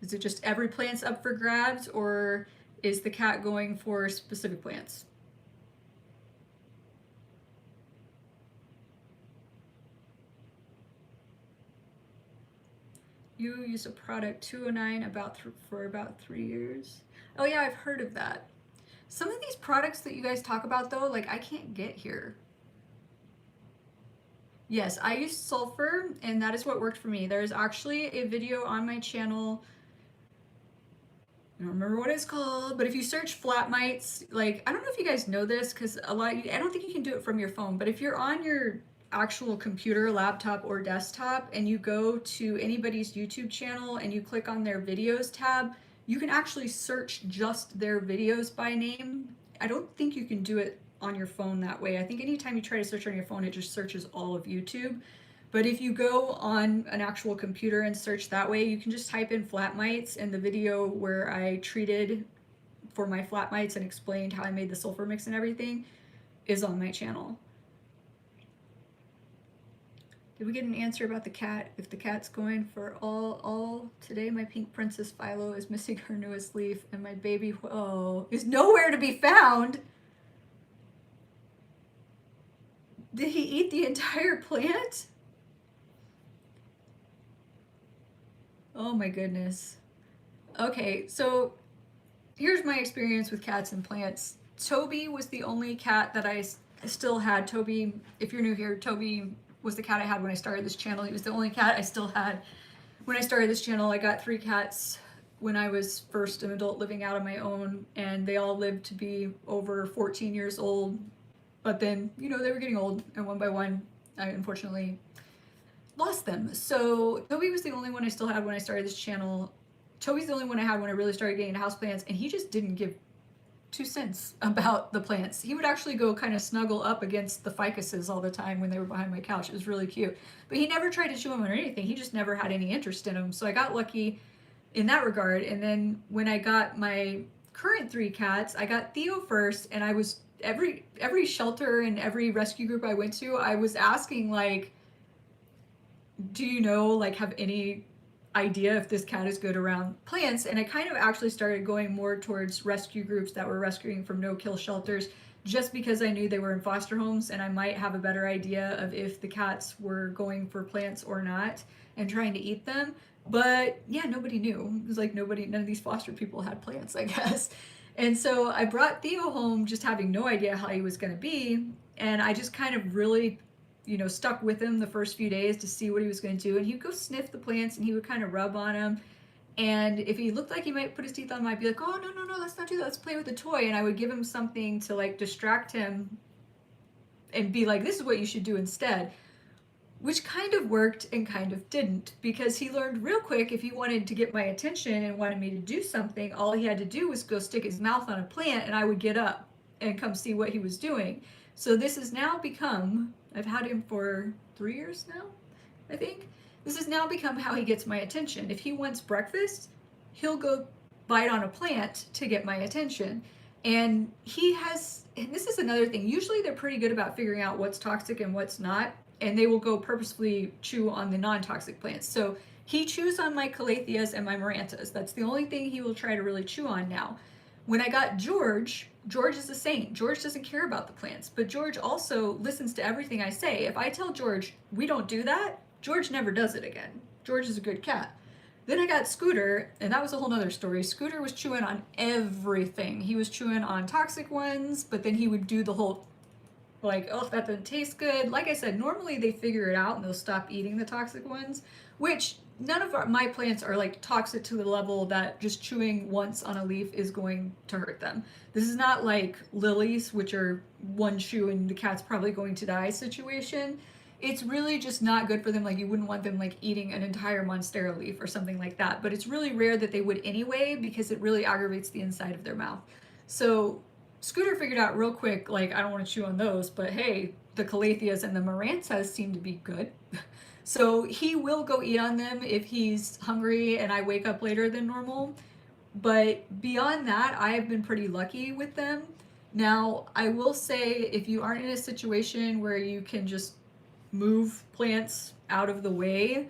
Is it just every plant's up for grabs, or is the cat going for specific plants? You used a product 209 for about 3 years. Oh yeah, I've heard of that. Some of these products that you guys talk about though, like I can't get here. Yes, I used sulfur and that is what worked for me. There's actually a video on my channel. I don't remember what it's called, but if you search flat mites, like, I don't know if you guys know this because I don't think you can do it from your phone, but if you're on your actual computer, laptop, or desktop, and you go to anybody's YouTube channel and you click on their videos tab, you can actually search just their videos by name. I don't think you can do it on your phone that way. I think anytime you try to search on your phone, it just searches all of YouTube. But if you go on an actual computer and search that way, you can just type in flat mites, and the video where I treated for my flat mites and explained how I made the sulfur mix and everything is on my channel. Did we get an answer about the cat? If the cat's going for all today, my pink princess Philo is missing her newest leaf, and my baby is nowhere to be found. Did he eat the entire plant? Oh my goodness. Okay, so here's my experience with cats and plants. Toby was the only cat that I still had. Toby, if you're new here, Toby was the cat I had when I started this channel. He was the only cat I still had when I started this channel. I got 3 cats when I was first an adult living out on my own, and they all lived to be over 14 years old. But then, you know, they were getting old, and one by one, I unfortunately lost them. So Toby was the only one I still had when I started this channel. Toby's the only one I had when I really started getting into houseplants, and he just didn't give 2 cents about the plants. He would actually go kind of snuggle up against the ficuses all the time when they were behind my couch. It was really cute. But he never tried to chew them or anything. He just never had any interest in them. So I got lucky in that regard. And then when I got my current 3 cats, I got Theo first, and I was every shelter and every rescue group I went to, I was asking, like, do you know, like, have any idea if this cat is good around plants? And I kind of actually started going more towards rescue groups that were rescuing from no-kill shelters, just because I knew they were in foster homes and I might have a better idea of if the cats were going for plants or not and trying to eat them. But yeah, nobody knew. It was like none of these foster people had plants, I guess. And so I brought Theo home just having no idea how he was going to be, and I just kind of really, you know, stuck with him the first few days to see what he was going to do. And he'd go sniff the plants and he would kind of rub on them. And if he looked like he might put his teeth on them, I'd be like, oh, no, let's not do that. Let's play with the toy. And I would give him something to, like, distract him and be like, this is what you should do instead. Which kind of worked and kind of didn't, because he learned real quick if he wanted to get my attention and wanted me to do something, all he had to do was go stick his mouth on a plant and I would get up and come see what he was doing. So this has now become, I've had him for 3 years now, I think. This has now become how he gets my attention. If he wants breakfast, he'll go bite on a plant to get my attention. And this is another thing, usually they're pretty good about figuring out what's toxic and what's not, and they will go purposefully chew on the non-toxic plants. So he chews on my calatheas and my marantas. That's the only thing he will try to really chew on now. When I got George is a saint. George doesn't care about the plants, but George also listens to everything I say. If I tell George, we don't do that, George never does it again. George is a good cat. Then I got Scooter, and that was a whole nother story. Scooter was chewing on everything. He was chewing on toxic ones, but then he would do the whole, like, oh, that doesn't taste good. Like I said, normally they figure it out and they'll stop eating the toxic ones, which none of my plants are like toxic to the level that just chewing once on a leaf is going to hurt them. This is not like lilies, which are one chew and the cat's probably going to die situation. It's really just not good for them. Like you wouldn't want them like eating an entire monstera leaf or something like that. But it's really rare that they would anyway because it really aggravates the inside of their mouth. So Scooter figured out real quick, like I don't want to chew on those, but hey, the calatheas and the marantas seem to be good. So he will go eat on them if he's hungry and I wake up later than normal. But beyond that, I have been pretty lucky with them. Now, I will say if you aren't in a situation where you can just move plants out of the way,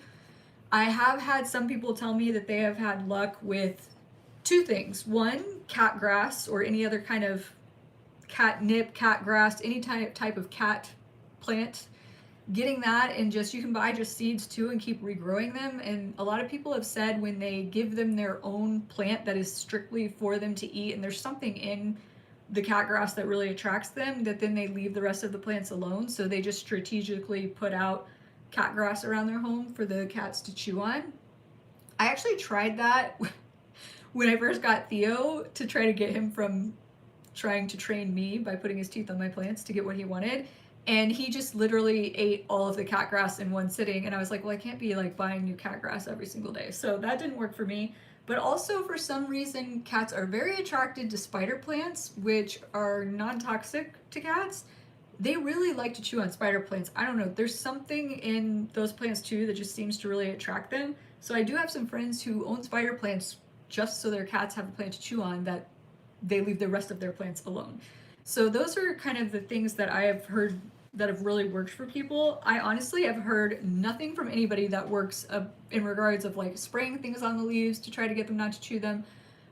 I have had some people tell me that they have had luck with two things. One, cat grass or any other kind of catnip, cat grass, any type of cat plant, getting that, and just you can buy just seeds too and keep regrowing them. And a lot of people have said when they give them their own plant that is strictly for them to eat, and there's something in the cat grass that really attracts them, that then they leave the rest of the plants alone. So they just strategically put out cat grass around their home for the cats to chew on. I actually tried that when I first got Theo to try to get him from trying to train me by putting his teeth on my plants to get what he wanted. And he just literally ate all of the cat grass in one sitting. And I was like, well, I can't be like buying new cat grass every single day. So that didn't work for me. But also for some reason, cats are very attracted to spider plants, which are non-toxic to cats. They really like to chew on spider plants. I don't know. There's something in those plants too that just seems to really attract them. So I do have some friends who own spider plants just so their cats have a plant to chew on that they leave the rest of their plants alone. So those are kind of the things that I have heard that have really worked for people. I honestly have heard nothing from anybody that works in regards of like spraying things on the leaves to try to get them not to chew them.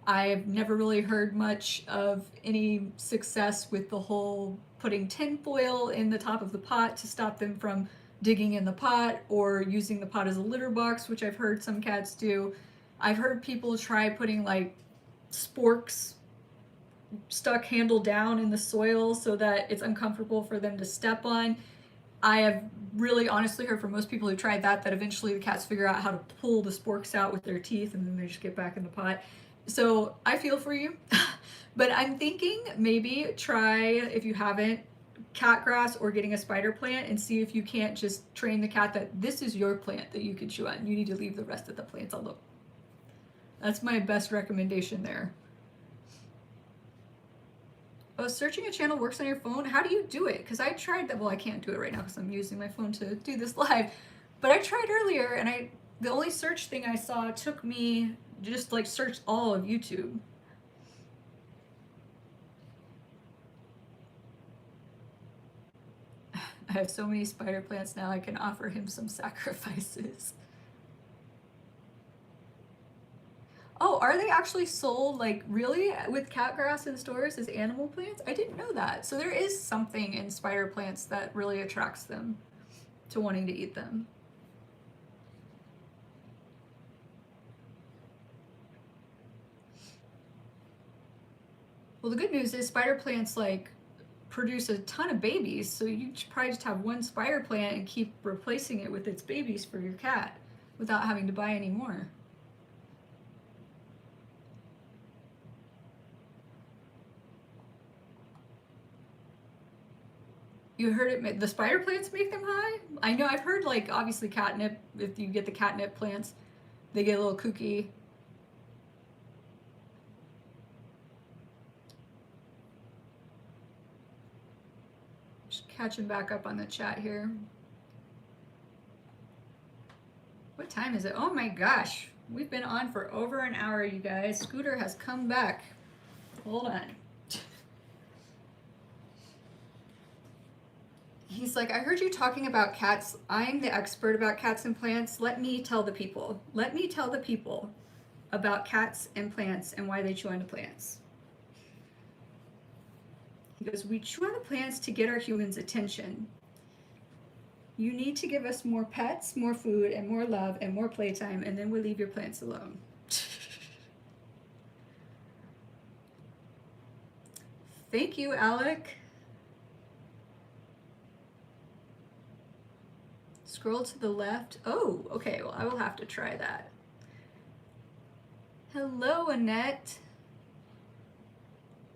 I've never really heard much of any success with the whole putting tin foil in the top of the pot to stop them from digging in the pot, or using the pot as a litter box, which I've heard some cats do. I've heard people try putting like sporks stuck handle down in the soil so that it's uncomfortable for them to step on. I have really honestly heard from most people who tried that eventually the cats figure out how to pull the sporks out with their teeth and then they just get back in the pot. So I feel for you. But I'm thinking maybe try, if you haven't, cat grass or getting a spider plant, and see if you can't just train the cat that this is your plant that you can chew on. You need to leave the rest of the plants alone. That's my best recommendation there. Oh, searching a channel works on your phone? How do you do it? Because I tried that. Well, I can't do it right now because I'm using my phone to do this live. But I tried earlier, and the only search thing I saw took me just like search all of YouTube. I have so many spider plants now, I can offer him some sacrifices. Oh, are they actually sold, like, really, with cat grass in stores as animal plants? I didn't know that. So there is something in spider plants that really attracts them to wanting to eat them. Well, the good news is spider plants, like, produce a ton of babies, so you probably just have one spider plant and keep replacing it with its babies for your cat without having to buy any more. You heard it, the spider plants make them high? I know, I've heard, like, obviously catnip, if you get the catnip plants, they get a little kooky. Just catching back up on the chat here. What time is it? Oh my gosh, we've been on for over an hour, you guys. Scooter has come back. Hold on. He's like, I heard you talking about cats. I'm the expert about cats and plants. Let me tell the people. Let me tell the people about cats and plants and why they chew on the plants. He goes, we chew on the plants to get our humans' attention. You need to give us more pets, more food, and more love, and more playtime, and then we'll leave your plants alone. Thank you, Alec. Scroll to the left. Oh, okay, well, I will have to try that. Hello, Annette.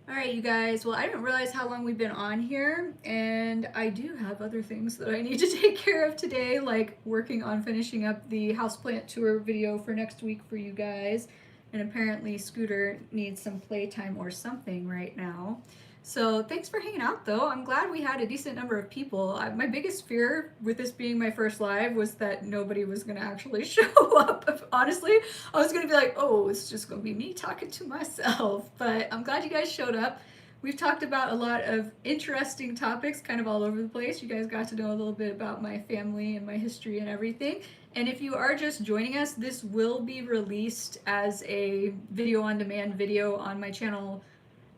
All right, you guys. Well, I didn't realize how long we've been on here, and I do have other things that I need to take care of today, like working on finishing up the houseplant tour video for next week for you guys. And apparently Scooter needs some playtime or something right now. So thanks for hanging out, though. I'm glad we had a decent number of people. My biggest fear with this being my first live was that nobody was going to actually show up. Honestly, I was going to be like, oh, it's just going to be me talking to myself. But I'm glad you guys showed up. We've talked about a lot of interesting topics kind of all over the place. You guys got to know a little bit about my family and my history and everything. And if you are just joining us, this will be released as a video on demand video on my channel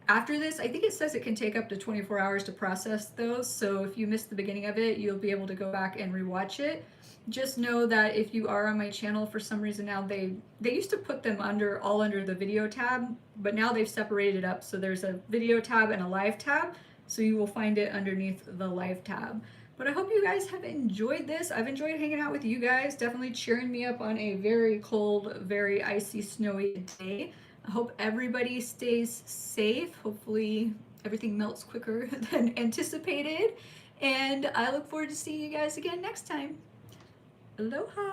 after this. I think it says it can take up to 24 hours to process those, so if you missed the beginning of it, you'll be able to go back and rewatch it. Just know that if you are on my channel for some reason now, they used to put them all under the video tab, but now they've separated it up, so there's a video tab and a live tab, so you will find it underneath the live tab. But I hope you guys have enjoyed this. I've enjoyed hanging out with you guys, definitely cheering me up on a very cold, very icy, snowy day. I hope everybody stays safe. Hopefully everything melts quicker than anticipated. And I look forward to seeing you guys again next time. Aloha!